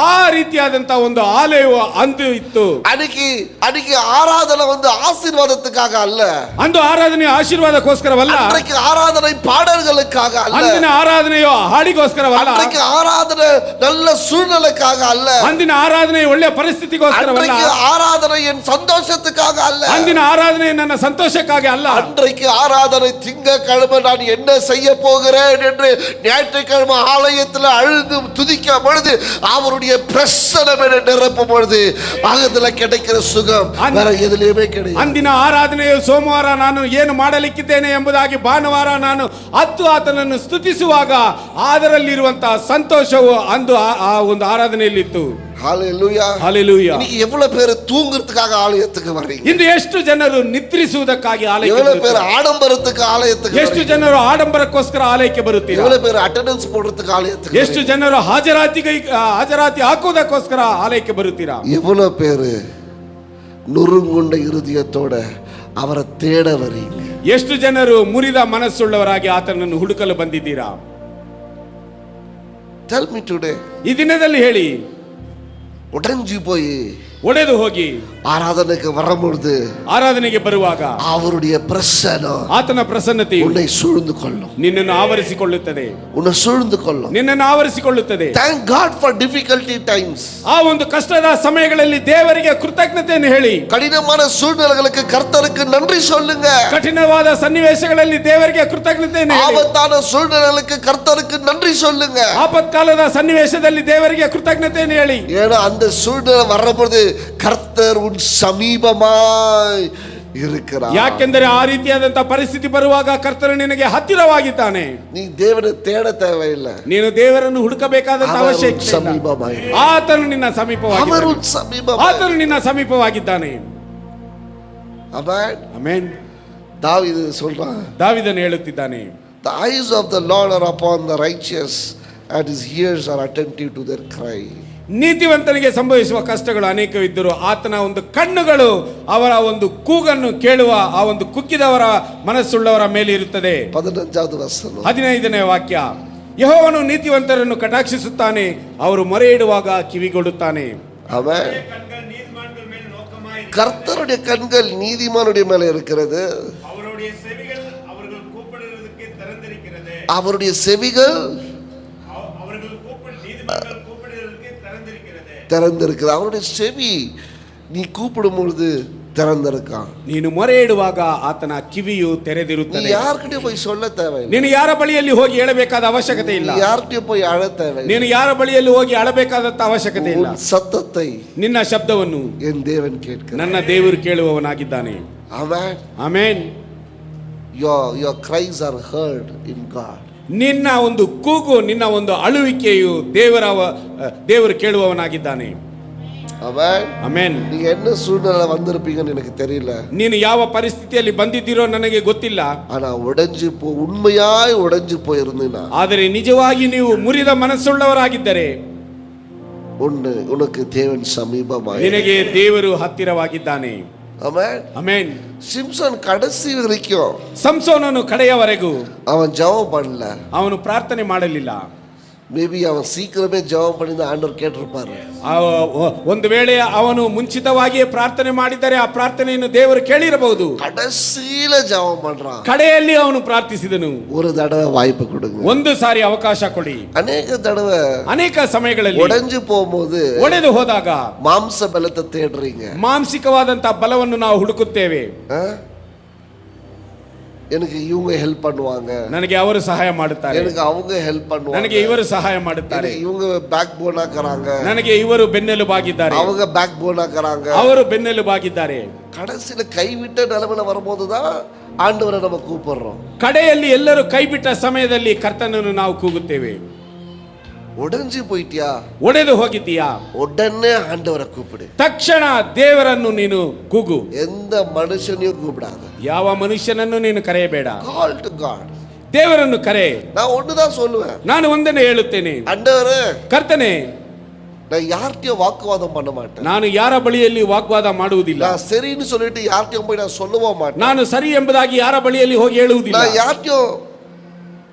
ಆ ರೀತಿಯಾದಂತಹ ಒಂದು ಆಲಯವು ಅಂದು ಇತ್ತು. ಅಡಿಗೆ ಆರಾಧನೆ ಒಂದು ಆಶೀರ್ವಾದಕ್ಕಾಗ ಅಲ್ಲ. ಅಂದು ಆರಾಧನೆ ಆಶೀರ್ವಾದಕ್ಕೋಸ್ಕರವಲ್ಲ. ಅன்றைக்கு ஆராதனை பாடல்களுக்காக அல்ல. ಅಂದಿನ ಆರಾಧನೆಯು ಹಾಡಿಗೋಸ್ಕರವಲ್ಲ. அன்றைக்கு ஆராதனை நல்ல சூழ்நிலைக்காக அல்ல. ಅಂದಿನ ಆರಾಧನೆ ಒಳ್ಳೆಯ ಪರಿಸ್ಥಿತಿಗೋಸ್ಕರವಲ್ಲ. அன்றைக்கு ஆராதனை என் சந்தோஷத்துக்காக அல்ல. ಅಂದಿನ ಆರಾಧನೆ ನನ್ನ ಸಂತೋಷಕ್ಕಾಗಿ ಅಲ್ಲ. அன்றைக்கு ஆராதனை திங்கட்கிழமை நான் என்ன செய்ய போகிறேன் என்று ஞாயிற்றுக்கிழமை ஆலயத்தில் அழுது துதிக்கும் பொழுது அவருடைய பிரசன்னம் என்னை நிரப்பும் பொழுது அகத்துல கிடைக்கிற சுகம் வேற எதுலயுமே கிடையாது. ಅಂದಿನ ಆರಾಧನೆಯು ಸೋಮವಾರ ನಾನು ಏನು ಮಾಡಲಿಕ್ಕಿದ್ದೇನೆ ಎಂಬುದಾಗಿ ಭಾನುವಾರ ನಾನು ಆತನನ್ನು ಸ್ತುತಿಸುವಾಗ ಅದರಲ್ಲಿರುವಂತಹ ಸಂತೋಷವು ಅಂದು ಆ ಒಂದು ಆರಾಧನೆಯಲ್ಲಿತ್ತು. ஹalleluya ஹalleluya. இன்னைக்கு எவ்வளவு பேர் தூங்குறதுக்காக ஆலயத்துக்கு வர்றீங்க? ಇಂದು ಎಷ್ಟು ಜನರು ನಿದ್ರಿಸುವುದಕ್ಕಾಗಿ ಆಲಯಕ್ಕೆ எவ்வளவு பேர் ஆடம்பரத்துக்கு ஆலயத்துக்கு வர்றீங்க? ಎಷ್ಟು ಜನರು ಆಡಂಬರಕ್ಕೋಸ್ಕರ ಆಲಯಕ್ಕೆ ಬರುತ್ತೀರಾ? எவ்வளவு பேர் ಅಟೆಂಡೆನ್ಸ್ போடுறதுக்கு ஆலயத்துக்கு? ಎಷ್ಟು ಜನರು ಹಾಜರಾತಿ ಹಾಕುವುದಕ್ಕೋಸ್ಕರ ಆಲಯಕ್ಕೆ ಬರುತ್ತೀರಾ? எவ்வளவு பேர் நொறுங்குண்ட இருதயத்தோட அவரை தேட வரீங்க? ಎಷ್ಟು ಜನರು ಮುರಿದ ಮನಸ್ಸುಳ್ಳವರಾಗಿ ಆತನನ್ನು ಹುಡುಕಲು ಬಂದಿದ್ದೀರಾ? Tell me today. ಈ ದಿನದಲ್ಲಿ ಹೇಳಿ. உடைஞ்சு போய் ಒಡೆದು ಹೋಗಿ ஆராதனைக்கு வரும்பொழுது, ಆರಾಧನೆಗೆ ಬರುವಾಗ அவருடைய பிரசன்னம் ಆತನ ಪ್ರಸನ್ನತೆ உன்னை சூழ்ந்து கொள்ளும். ನಿನ್ನನ್ನು ಆವರಿಸಿಕೊಳ್ಳುತ್ತದೆ. உன்னை சூழ்ந்து கொள்ளும். ನಿನ್ನನ್ನು ಆವರಿಸಿಕೊಳ್ಳುತ್ತದೆ. Thank God for difficulty times. ಆ ಒಂದು ಕಷ್ಟದ ಸಮಯಗಳಲ್ಲಿ ದೇವರಿಗೆ ಕೃತಜ್ಞತೆಯನ್ನು ಹೇಳಿ. கடினமான சூழ்நிலைகளுக்கு கர்த்தருக்கு நன்றி சொல்லுங்க. ಕಠಿಣವಾದ ಸನ್ನಿವೇಶಗಳಲ್ಲಿ ದೇವರಿಗೆ ಕೃತಜ್ಞತೆಯನ್ನು ಹೇಳಿ. ஆபத்தான சூழ்நிலைகளுக்கு கர்த்தருக்கு நன்றி சொல்லுங்க. ಆಪತ್ಕಾಲದ ಸನ್ನಿವೇಶದಲ್ಲಿ ದೇವರಿಗೆ ಕೃತಜ್ಞತೆಯನ್ನು ಹೇಳಿ. ஏன்னா அந்த சூழ்நிலை வரும்போது கர்த்தர் உன் சமீபமாய் இருக்கிறார். ಯಾಕೆಂದರೆ ಆ ರೀತಿಯಾದಂತಹ ಪರಿಸ್ಥಿತಿ ಬರುವಾಗ ಕರ್ತನು ನಿನಗೆ ಹತ್ತಿರವಾಗಿದ್ದಾನೆ. நீ தேவனை தேட தேவையில்லை. ನೀನು ದೇವರನ್ನು ಹುಡುಕಬೇಕಾದ ಅವಶ್ಯಕತೆ சமீபமாய் ಆತನು ನಿನ್ನ ಸಮೀಪವಾಗಿದ್ದಾನೆ. ಆತನು ನಿನ್ನ ಸಮೀಪವಾಗಿದ್ದಾನೆ. ಆಮೆನ್. ಆಮೆನ್. தாவீது சொல்றான், ದಾವೀದನು ಹೇಳುತ್ತಿದ್ದಾನೆ, The eyes of the Lord are upon the righteous and his ears are attentive to their cry. ನೀತಿವಂತನಿಗೆ ಸಂಭವಿಸುವ ಕಷ್ಟಗಳು ಅನೇಕವಿದ್ದರೂ ಆತನ ಒಂದು ಕಣ್ಣುಗಳು ಅವರ ಒಂದು ಕೂಗನ್ನು ಕೇಳುವ ಆ ಒಂದು ಕುಕ್ಕಿದವರ ಮನಸ್ಸುಳ್ಳವರ ಮೇಲೆ ಇರುತ್ತದೆ. 15வது வசனம் 15ನೇ ವಾಕ್ಯ. ಯೆಹೋವನು ನೀತಿವಂತರನ್ನು ಕಟಾಕ್ಷಿಸುತ್ತಾನೆ, ಅವರು ಮೊರೆ ಇಡುವಾಗ ಕಿವಿಗೊಡುತ್ತಾನೆ. ஆமென். கர்த்தருடைய கண்கள் நீதிமானுடைய மேல இருக்கிறது. அவருடைய செவிகள் திறந்திருக்குது. அவருடைய செவி நீ கூப்பிடும் பொழுது திறந்திருக்கான். ನೀನು ಮೊರೆ ಇಡುವಾಗ ಆತನ ಕಿವಿಯು ತೆರೆದಿರುತ್ತದೆ. ಯಾರ್கிட்ட போய் சொல்ல தேவையில்லை. ನೀನು ಯಾರ ಬಳಿಯಲ್ಲಿ ಹೋಗಿ ಹೇಳಬೇಕಾದ ಅವಶ್ಯಕತೆ ಇಲ್ಲ. ಯಾರ್கிட்ட போய் அழ தேவையில்லை. ನೀನು ಯಾರ ಬಳಿಯಲ್ಲಿ ಹೋಗಿ ಅಳಬೇಕಾದಂತ ಅವಶ್ಯಕತೆ ಇಲ್ಲ. சத்தத்தை ನಿನ್ನ ಶಬ್ದವನ್ನು என் தேவன் கேட்கிறார். ನನ್ನ ದೇವರು ಕೇಳುವವನಾಗಿದ್ದಾನೆ. Amen. Amen. Your cries are heard in God. ನಿನ್ನ ಒಂದು ಕೂಗು, ನಿನ್ನ ಒಂದು ಅಳುವಿಕೆಯು ದೇವರು ಕೇಳುವವನಾಗಿದ್ದಾನೆ. ಆಮೆನ್. ಆಮೆನ್. நீங்க என்ன சூழ்நிலை வந்திருப்பீங்கன்னு எனக்கு தெரியல. ನೀನು ಯಾವ ಪರಿಸ್ಥಿತಿಯಲ್ಲಿ ಬಂದಿದ್ದೀರೋ ನನಗೆ ಗೊತ್ತಿಲ್ಲ. ஆனா உண்மையாய் உடைஞ்சு போயிருந்தீனா, ಆದರೆ ನಿಜವಾಗಿ ನೀವು ಮುರಿದ ಮನಸ್ಸುಳ್ಳವರಾಗಿದ್ದರೆ உனக்கு தேவன் சமீபமாய், ನಿನಗೆ ದೇವರು ಹತ್ತಿರವಾಗಿದ್ದಾನೆ. ಆಮೆನ್. ಆಮೆನ್. ಸಿಂಸನ್ ಕடைசி வரைக்கும், ಸಂಸೋನನು ಕಡೆಯವರೆಗೂ அவன் ஜெபம் பண்ணல, ಅವನು ಪ್ರಾರ್ಥನೆ ಮಾಡಲಿಲ್ಲ. ಮೇಬಿ ಅವನು ಸೀಕ್ರಮೇ ಜವಾಬ್ ಮಾಡಿದ ಆಂಡರ್ ಕೇಳಿರ್ಪಾರು. ಒಂದು ವೇಳೆ ಅವನು ಮುಂಚಿತವಾಗಿಯೇ ಪ್ರಾರ್ಥನೆ ಮಾಡಿದರೆ ಆ ಪ್ರಾರ್ಥನೆಯನ್ನು ದೇವರು ಕೇಳಿರಬಹುದು. ಕಡೆಸೀಲ ಜವಾಬ್ ಮಾಡ್ರ, ಕಡೆಯಲ್ಲಿ ಅವನು ಪ್ರಾರ್ಥಿಸಿದನು. ஒரு தடவை வாய்ப்பு கொடுங்க, ಒಂದು ಸಾರಿ ಅವಕಾಶ ಕೊಡಿ. ಅನೇಕ தடவை, ಅನೇಕ ಸಮಯಗಳಲ್ಲಿ ಒಡೆஞ்சು போகும்போது, ಒಡೆದು ಹೋದಾಗ ಮಾಂಸ ಬಲத்தை தேடுறீங்க, ಮಾನಸಿಕವಾದಂತಹ ಬಲವನ್ನು ನಾವು ಹುಡುಕುತ್ತೇವೆ. எனக்கு இவங்க ஹெல்ப் பண்ணுவாங்க, ನನಗೆ ಅವರು ಸಹಾಯ ಮಾಡುತ್ತಾರೆ, எனக்கு அவங்க ஹெல்ப் பண்ணுவாங்க, ನನಗೆ ಇವರು ಸಹಾಯ ಮಾಡುತ್ತಾರೆ, இவங்க பேக் போன் ஆக்குறாங்க, ನನಗೆ ಇವರು ಬೆನ್ನೆಲುಬಾಗಿದ್ದಾರೆ, அவங்க பேக் போன் ஆக்குறாங்க, ಅವರು ಬೆನ್ನೆಲುಬಾಗಿದ್ದಾರೆ. கடைசியில கைவிட்ட நிலைமையில வரும்போதுதான் ஆண்டவரை நம்ம கூப்பிடுறோம். ಕಡೆಯಲ್ಲಿ ಎಲ್ಲರೂ ಕೈಬಿಟ್ಟ ಸಮಯದಲ್ಲಿ ಕರ್ತನನ್ನು ನಾವು ಕೂಗುತ್ತೇವೆ. உடைஞ்சு போயிட்டியா, ಒಡೆದು ಹೋಗಿದ್ದೀಯಾ, உடனே ஆண்டவரை கூப்பிடு. ತಕ್ಷಣ ದೇವರನ್ನು ನೀನು ಕೂಗು. எந்த மனுஷனையும் கூப்பிடாத, ಯಾವ ಮನುಷ್ಯನನ್ನು ನೀನು ಕರೆಯಬೇಡ. Call to God. ದೇವರನ್ನು ಕರೆ. நான் ஒண்ணுதான் சொல்லுவேன், ನಾನು ಒಂದನ್ನೇ ಹೇಳುತ್ತೇನೆ, ஆண்டவரே ಕರ್ತನೆ, நான் யார்கிட்டயும் வாக்குவாதம் பண்ண மாட்டேன், ನಾನು ಯಾರ ಬಳಿಯಲ್ಲಿ ವಾಗ್ವಾದ ಮಾಡುವುದಿಲ್ಲ, நான் சரின்னு சொல்லிட்டு யார்கிட்டயும் போய் நான் சொல்லவும் மாட்டேன், ನಾನು ಸರಿ ಎಂಬುದಾಗಿ ಯಾರ ಬಳಿಯಲ್ಲಿ ಹೋಗಿ ಹೇಳುವುದಿಲ್ಲ, நான் யார்கிட்டயும்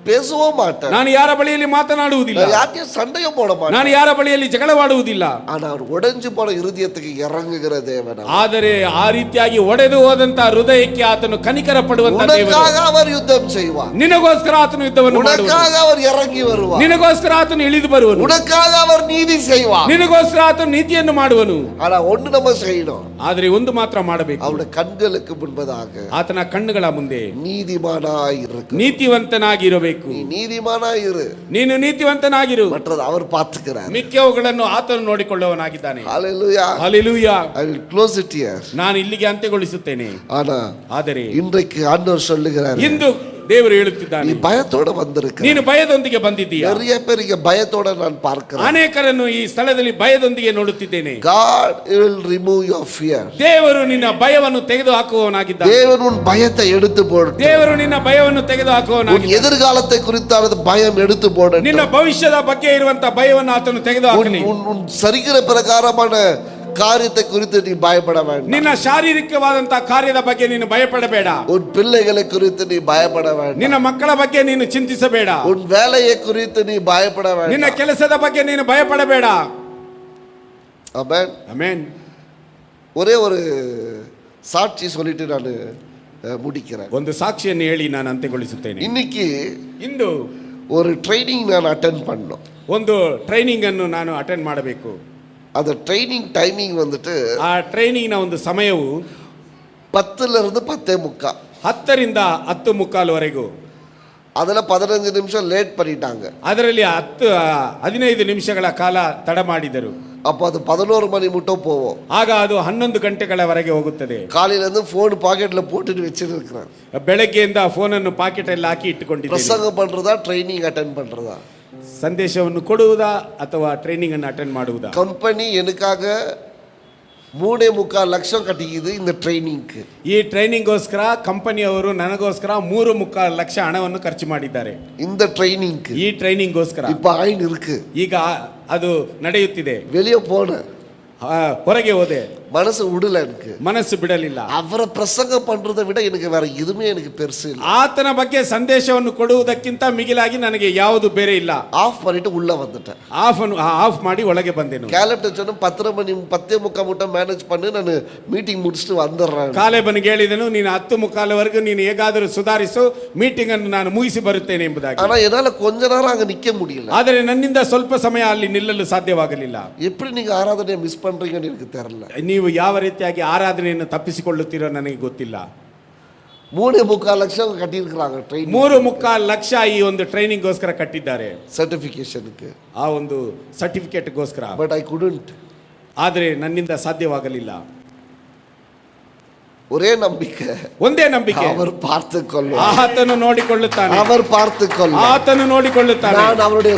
பேசவும் மாட்டேன், ನಾನು ಯಾರ ಬಳಿಯಲ್ಲಿ ಮಾತನಾಡುವುದಿಲ್ಲ, நான் யார்கிட்டயும் சண்டையும் போட மாட்டேன். ನಾನು ಯಾರ ಬಳಿಯಲ್ಲಿ ಜಗಳವಾಡುವುದಿಲ್ಲ. ஆனால் உடைஞ்சு போன இருதயத்துக்கு இறங்குகிற தேவன், ಆದರೆ ಆ ರೀತಿಯಾಗಿ ಒಡೆದು ಹೋದಂತ ಹೃದಯಕ್ಕೆ ಆತನು ಕನಿಕರ ಪಡುವಂತ ದೇವರು. உனக்காக அவர் யுத்தம் செய்வார், ನಿನಗೋಸ್ಕರ ಆತನು ಯುದ್ಧವನ್ನು ಮಾಡುವನು, உனக்காக அவர் இறங்கி வருவார், ನಿನಗೋಸ್ಕರ ಆತನು ಇಳಿದು ಬರುವನು, உனக்காக அவர் நீதி செய்வார், ನಿನಗೋಸ್ಕರ ಆತನು ನೀತಿಯನ್ನು ಮಾಡುವನು. ஆனா ஒண்ணு நம்ம செய்யணும், ಆದರೆ ಒಂದು ಮಾತ್ರ ಮಾಡಬೇಕು, அவருடைய கண்களுக்கு முன்பதாக ಆತನ ಕಣ್ಣುಗಳ ಮುಂದೆ நீதிமானாய் இருக்கு, ನೀತಿವಂತನಾಗಿರಬೇಕು. நீ நீதிமானாய் இரு, ನೀನು ನೀತಿವಂತನಾಗಿರು, மற்றது அவர் பார்த்துக்கிறார். ಮಿಕ್ಕವುಗಳನ್ನು ಆತನು ನೋಡಿಕೊಳ್ಳುವನಾಗಿದ್ದಾನೆ. ஹalleluya. Hallelujah. I will close it here. ನಾನು ಇಲ್ಲಿಗೆ ಅಂತ್ಯಗೊಳಿಸುತ್ತೇನೆ. ಆದರೆ இன்றைக்கு ஆண்டவர் சொல்லுகிறார், ಇಂದು ದೇವರು ಹೇಳುತ್ತಿದ್ದಾನೆ, நீ பயத்தோட வந்திருக்க, ನೀನು ಭಯದೊಂದಿಗೆ ಬಂದಿದ್ದೀಯಾ. நிறைய பேர் இங்க பயத்தோட நான் பார்க்கிறேன், ಅನೇಕರನ್ನು ಈ ಸ್ಥಳದಲ್ಲಿ ಭಯದೊಂದಿಗೆ ನೋಡುತ್ತಿದ್ದೇನೆ. God will remove your fear. ದೇವರು ನಿನ್ನ ಭಯವನ್ನು ತೆಗೆದು ಹಾಕುವವನಾಗಿದ್ದಾನೆ. தேவன் உன் பயத்தை எடுத்து போடு, ದೇವರು ನಿನ್ನ ಭಯವನ್ನು ತೆಗೆದು உன் ಹಾಕುವವನಾಗಿದ್ದಾನೆ. எதிர்காலத்தை குறித்தான பயம் எடுத்து போடு, ನಿನ್ನ ಭವಿಷ್ಯದ ಬಗ್ಗೆ ಇರುವಂತ ಭಯವನ್ನು ಆತನು ತೆಗೆದು ಹಾಕಲಿ. உன் சரிகிற பிரகாரமான காரியத்தை குறித்து நீ பயப்பட வேண்டாம், ನಿನ್ನ ಶಾರೀರಿಕವಾದಂತಹ ಕಾರ್ಯದ ಬಗ್ಗೆ ನೀನು ಭಯಪಡಬೇಡ, உன் பிள்ளைகளை குறித்து நீ பயப்பட வேண்டாம், ನಿನ್ನ ಮಕ್ಕಳ ಬಗ್ಗೆ ನೀನು ಚಿಂತಿಸಬೇಡ, உன் வேலையை குறித்து நீ பயப்பட ನಿನ್ನ வேண்டாம். ಕೆಲಸದ ಬಗ್ಗೆ ನೀನು ಭಯಪಡಬೇಡ. ஆமென். ಆಮೆನ್. ஒரே ஒரு சாட்சி சொல்லிட்டு நான் முடிக்கிறேன். ಒಂದು ಸಾಕ್ಷಿಯನ್ನು ಹೇಳಿ ನಾನು ಅಂತ್ಯಗೊಳಿಸುತ್ತೇನೆ. இன்னைக்கு ಇಂದು ஒரு ட்ரைனிங் நான் அட்டென்ட் பண்ணோம். ಒಂದು ಟ್ರೈನಿಂಗ್ ಅನ್ನು ನಾನು ಅಟೆಂಡ್ ಮಾಡಬೇಕು. அந்த ட்ரைனிங் டைமிங் வந்துட்டு ಆ ಟ್ರೈನಿಂಗ್ ನ ಒಂದು ಸಮಯವು 10 இருந்து 10:45. 10ರಿಂದ 10:45 அதுல 15 நிமிஷம் லேட் பண்ணிட்டாங்க. ಅದರಲ್ಲಿ 15 ನಿಮಿಷಗಳ ಕಾಲ ತಡ ಮಾಡಿದರು. அப்போ அது 11 மணி மட்டும் போவோம். ಆಗ ಅದು 11 ಗಂಟೆಗಳವರೆಗೆ ಹೋಗುತ್ತದೆ. காலையில இருந்து போன் பாக்கெட்ல போட்டுட்டு வச்சிருக்கேன். ಬೆಳಗ್ಗೆಯಿಂದ ಫೋನನ್ನು ಪಾಕೆಟ್ ಅಲ್ಲಿ ಹಾಕಿ ಇಟ್ಟುಕೊಂಡಿದ್ದೇನೆ. பிரசங்கம் பண்றதா ட்ரைனிங் அட்டென்ட் பண்றதா, ಸಂದೇಶವನ್ನು ಕೊಡುವುದಾ ಅಥವಾ ಟ್ರೈನಿಂಗ್ ಅನ್ನು ಅಟೆಂಡ್ ಮಾಡುವುದಾ? ಕಂಪನಿ எனக்காக 3.25 ಲಕ್ಷ ಕಟ್ಟಿದ್ದು இந்த ಟ್ರೈನಿಂಗ್. ಈ ಟ್ರೈನಿಂಗ್ಗೋಸ್ಕರ ಕಂಪನಿಯವರು ನನಗೋಸ್ಕರ 3.25 ಲಕ್ಷ ಹಣವನ್ನು ಖರ್ಚು ಮಾಡಿದ್ದಾರೆ. இந்த ಟ್ರೈನಿಂಗ್, ಈ ಟ್ರೈನಿಂಗ್ಗೋಸ್ಕರ இப்ப ஆயின் இருக்கு. ಈಗ ಅದು ನಡೆಯುತ್ತಿದೆ. வெளியே போன ಹೊರಗೆ ಹೋದೆ, மனசு விடல எனக்கு. ಮನಸ್ಸು ಬಿಡಲಿಲ್ಲ. அவரை பிரசங்கம் பண்றதை விட எனக்கு வேற எதுவுமே எனக்கு பெருசு இல்லை. ಆತನ ಬಗ್ಗೆ ಸಂದೇಶವನ್ನು ಕೊಡುವುದಕ್ಕಿಂತ ಮಿಗಿಲಾಗಿ ನನಗೆ ಯಾವುದು ಬೇರೆ ಇಲ್ಲ. ஆஃப் பண்ணிட்டு உள்ள வந்துட்டேன். ಆಫ್ ಮಾಡಿ ಒಳಗೆ ಬಂದೆನು. கேலப்ட சொன்ன 10:30 மட்டும் மேனேஜ் பண்ணி நான் மீட்டிங் முடிச்சுட்டு வந்துடுறேன். ಕಾಲೇಬನಿಗೆ ಹೇಳಿದನು, ನೀನು 10:45 ನೀನು ಹೇಗಾದರೂ ಸುಧಾರಿಸು, ಮೀಟಿಂಗ್ ಅನ್ನು ನಾನು ಮುಗಿಸಿ ಬರುತ್ತೇನೆ ಎಂಬುದಾಗಿ. ஆனா என்னால கொஞ்ச நேரம் அங்க நிக்க முடியல. ಆದರೆ ನನ್ನಿಂದ ಸ್ವಲ್ಪ ಸಮಯ ಅಲ್ಲಿ ನಿಲ್ಲಲು ಸಾಧ್ಯವಾಗಲಿಲ್ಲ. எப்படி நீங்க ஆராதனையை மிஸ் பண்றீங்கன்னு எனக்கு தெரியல. ನೀವು ಯಾವ ರೀತಿಯಾಗಿ ಆರಾಧನೆಯನ್ನು ತಪ್ಪಿಸಿಕೊಳ್ಳುತ್ತೀರೋ ನನಗೆ ಗೊತ್ತಿಲ್ಲ. 3.25 ಲಕ್ಷ ಕಟ್ಟಿயிருக்கிறாங்க ಟ್ರೈನಿಂಗ್. 3.25 ಲಕ್ಷ ಈ ಒಂದು ಟ್ರೈನಿಂಗ್ಗೋಸ್ಕರ ಕಟ್ಟಿದ್ದಾರೆ, ಸರ್ಟಿಫಿಕೇಶನ್ಗೆ, ಆ ಒಂದು ಸರ್ಟಿಫಿಕೇಟ್ಗೋಸ್ಕರ. But I couldn't. ಆದರೆ ನನ್ನಿಂದ ಸಾಧ್ಯವಾಗಲಿಲ್ಲ. ஒரே நம்பிக்கை, ಒಂದೇ ನಂಬಿಕೆ, அவர் பார்த்துக்கொள்வார். ಆತನು ನೋಡಿಕೊಳ್ಳುತ್ತಾನೆ, அவர் பார்த்துக்கொள்வார். ಆತನು ನೋಡಿಕೊಳ್ಳುತ್ತಾನೆ. நான் அவருடைய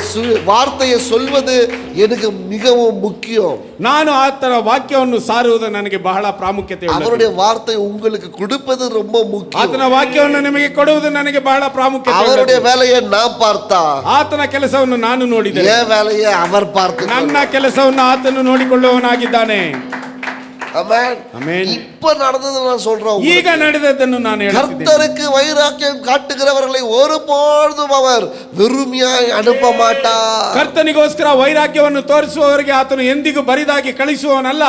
வார்த்தையை சொல்வது எனக்கு மிகவும் முக்கியம். ನಾನು ಆತನ ವಾಕ್ಯವನ್ನು ಸಾರುವುದು ನನಗೆ ಬಹಳ ಪ್ರಾಮುಖ್ಯತೆ ಉಳ್ಳದ್ದು. அவருடைய வார்த்தை உங்களுக்கு கொடுப்பது ரொம்ப முக்கியம். ಆತನ ವಾಕ್ಯವನ್ನು ನಿಮಗೆ ಕೊಡುವುದು ನನಗೆ ಬಹಳ ಪ್ರಾಮುಖ್ಯತೆ. அவருடைய வேலையை நான் பார்த்தா, ಆತನ ಕೆಲಸವನ್ನು ನಾನು ನೋಡಿದೆ. என் வேலையை அவர் பார்த்து, ನನ್ನ ಕೆಲಸವನ್ನು ಆತನು ನೋಡಿಕೊಳ್ಳುವವನಾಗಿದ್ದಾನೆ. ஆமென். இப்ப நடந்தது நான் சொல்றேன். ಈಗ ನಡೆದದ್ದನ್ನು ನಾನು ಹೇಳ್ತಿದ್ದೇನೆ. கர்த்தருக்கு வைராக்கியம் காட்டுகிறவர்களை ஒருபொழுதும் அவர் வெறுமையாய் அனுப்ப மாட்டார். ಕರ್ತನಿಗೋಸ್ಕರ ವೈರಾಗ್ಯವನ್ನು ತೋರಿಸುವವರಿಗೆ ಆತನು ಎಂದಿಗೂ ಬರಿದಾಗಿ ಕಳಿಸುವವನಲ್ಲ.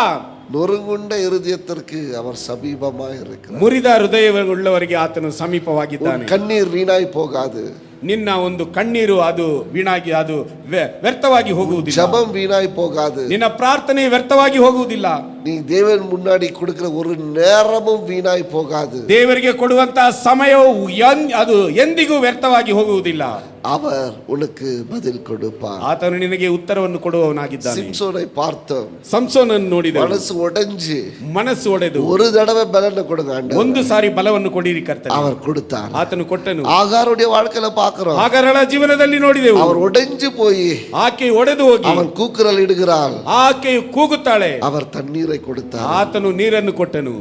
நொறுங்குண்ட இருதயத்திற்கு அவர் சமீபமாய் இருக்கிறார். ಮುರಿದ ಹೃದಯವುಳ್ಳವರಿಗೆ ಆತನು ಸಮೀಪವಾಗಿದ್ದಾನೆ. கண்ணீர் வீணாய் போகாது. ನಿನ್ನ ಒಂದು ಕಣ್ಣೀರು ಅದು ವೀಣಾಗಿ, ಅದು ವ್ಯರ್ಥವಾಗಿ ಹೋಗುವುದಿಲ್ಲ. ஜெபம் வீணாய் போகாது. ನಿನ್ನ ಪ್ರಾರ್ಥನೆ ವ್ಯರ್ಥವಾಗಿ ಹೋಗುವುದಿಲ್ಲ. நீ தேவன் முன்னாடி கொடுக்கிற ஒரு நேரமும் வீணாய் போகாது. ದೇವರಿಗೆ ಕೊಡುವಂತಹ ಸಮಯವು ಅದು ಎಂದಿಗೂ ವ್ಯರ್ಥವಾಗಿ ಹೋಗುವುದಿಲ್ಲ. அவர் உனக்கு பதில் கொடுப்பார். ಆತನು ನಿನಗೆ ಉತ್ತರವನ್ನು ಕೊಡುವವನಾಗಿದ್ದಾನೆ. சிம்சோனை பார்த்தோம். ಸಂಸೋನನ್ನು ನೋಡಿದೆವು, மனசு உடைஞ்சு, ಮನಸ್ಸು ಒಡೆದು, ஒரு தடவை பலனை கொடுங்க ஆண்டவர். ಒಂದು ಸಾರಿ ಬಲವನ್ನು ಕೊಡಿರಿ ಕರ್ತನೇ. அவர் கொடுத்தார். ಆತನು ಕೊಟ್ಟನು. ஆகாருடைய வாழ்க்கையில பார்க்கிறோம். ಹಾಗರಳ ಜೀವನದಲ್ಲಿ ನೋಡಿದೆವು, அவர் உடைஞ்சு போய், ಆಕೆ ಒಡೆದು ಹೋಗಿ, அவன் கூக்குரல் இடுகிறாள், ಆಕೆಯು ಕೂಗುತ್ತಾಳೆ, அவர் தண்ணீரை கொடுத்தார். ಆತನು ನೀರನ್ನು ಕೊಟ್ಟನು.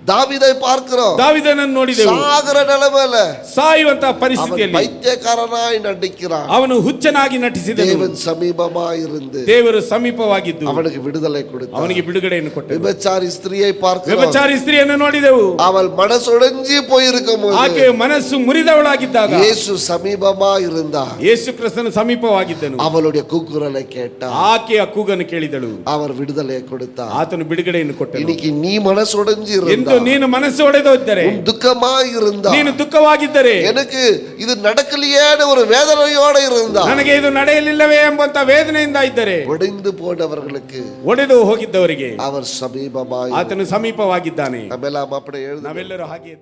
தாவீதை பார்க்கிறோம். ದಾವೀದನನ್ನು ನೋಡಿದೆವು, சாகர நிலைமையில ಸಾಯುವಂತಹ அவன் ಪರಿಸ್ಥಿತಿಯಲ್ಲಿ பைத்தியக்காரனாய் நடிக்கிறான். ಅವನು ಹುಚ್ಚನಾಗಿ ನಟಿಸಿದನು. தேவன் சமீபமாய் இருந்து ದೇವರು ಸಮೀಪವಾಗಿದ್ದು அவனுக்கு விடுதலை கொடுத்தார். ಅವನಿಗೆ ಬಿಡುಗಡೆಯನ್ನು ಕೊಟ್ಟನು. விபச்சாரி ஸ்திரியை பார்க்கிறோம். ವ್ಯಭಿಚಾರಿ ಸ್ತ್ರೀಯನ್ನು ನೋಡಿದೆವು, அவள் மனசுடைஞ்சு போயிருக்கும் போது ಆಕೆಯ ಮನಸ್ಸು ಮುರಿದವಳಾಗಿದ್ದಾಗ இயேசு சமீபமாய் இருந்தார். ಯೇಸು ಕ್ರಿಸ್ತನು ಸಮೀಪವಾಗಿದ್ದನು. அவளுடைய கூக்குரலை கேட்டார். ಆಕೆಯ ಕೂಗನ್ನು ಕೇಳಿದಳು, அவர் விடுதலை கொடுத்தார். ಆತನು ಬಿಡುಗಡೆಯನ್ನು ಕೊಟ್ಟನು. இன்னைக்கு நீ மனசுடைஞ்சு ಎಂದು இருந்தா, ನೀನು ಮನಸ್ಸು ಒಡೆದಿದ್ದರೆ, உன் துக்கமாய் இருந்தா, ನೀನು ದುಃಖವಾಗಿದ್ದರೆ, எனக்கு இது நடக்கலையேன்னு ஒரு வேதனையோட இருந்தா, ನನಗೆ ಇದು ನಡೆಯಲಿಲ್ಲವೇ ಎಂಬಂತ ವೇದನೆಯಿಂದ ಇದ್ದರೆ, உடைந்து போனவர்களுக்கு ಒಡೆದು ಹೋಗಿದ್ದವರಿಗೆ அவர் சமீபமாய் ಆತನು ಸಮೀಪವಾಗಿದ್ದಾನೆ. நம்மெல்லாம் அப்படி எழுத ನಾವೆಲ್ಲರೂ ಹಾಗೆ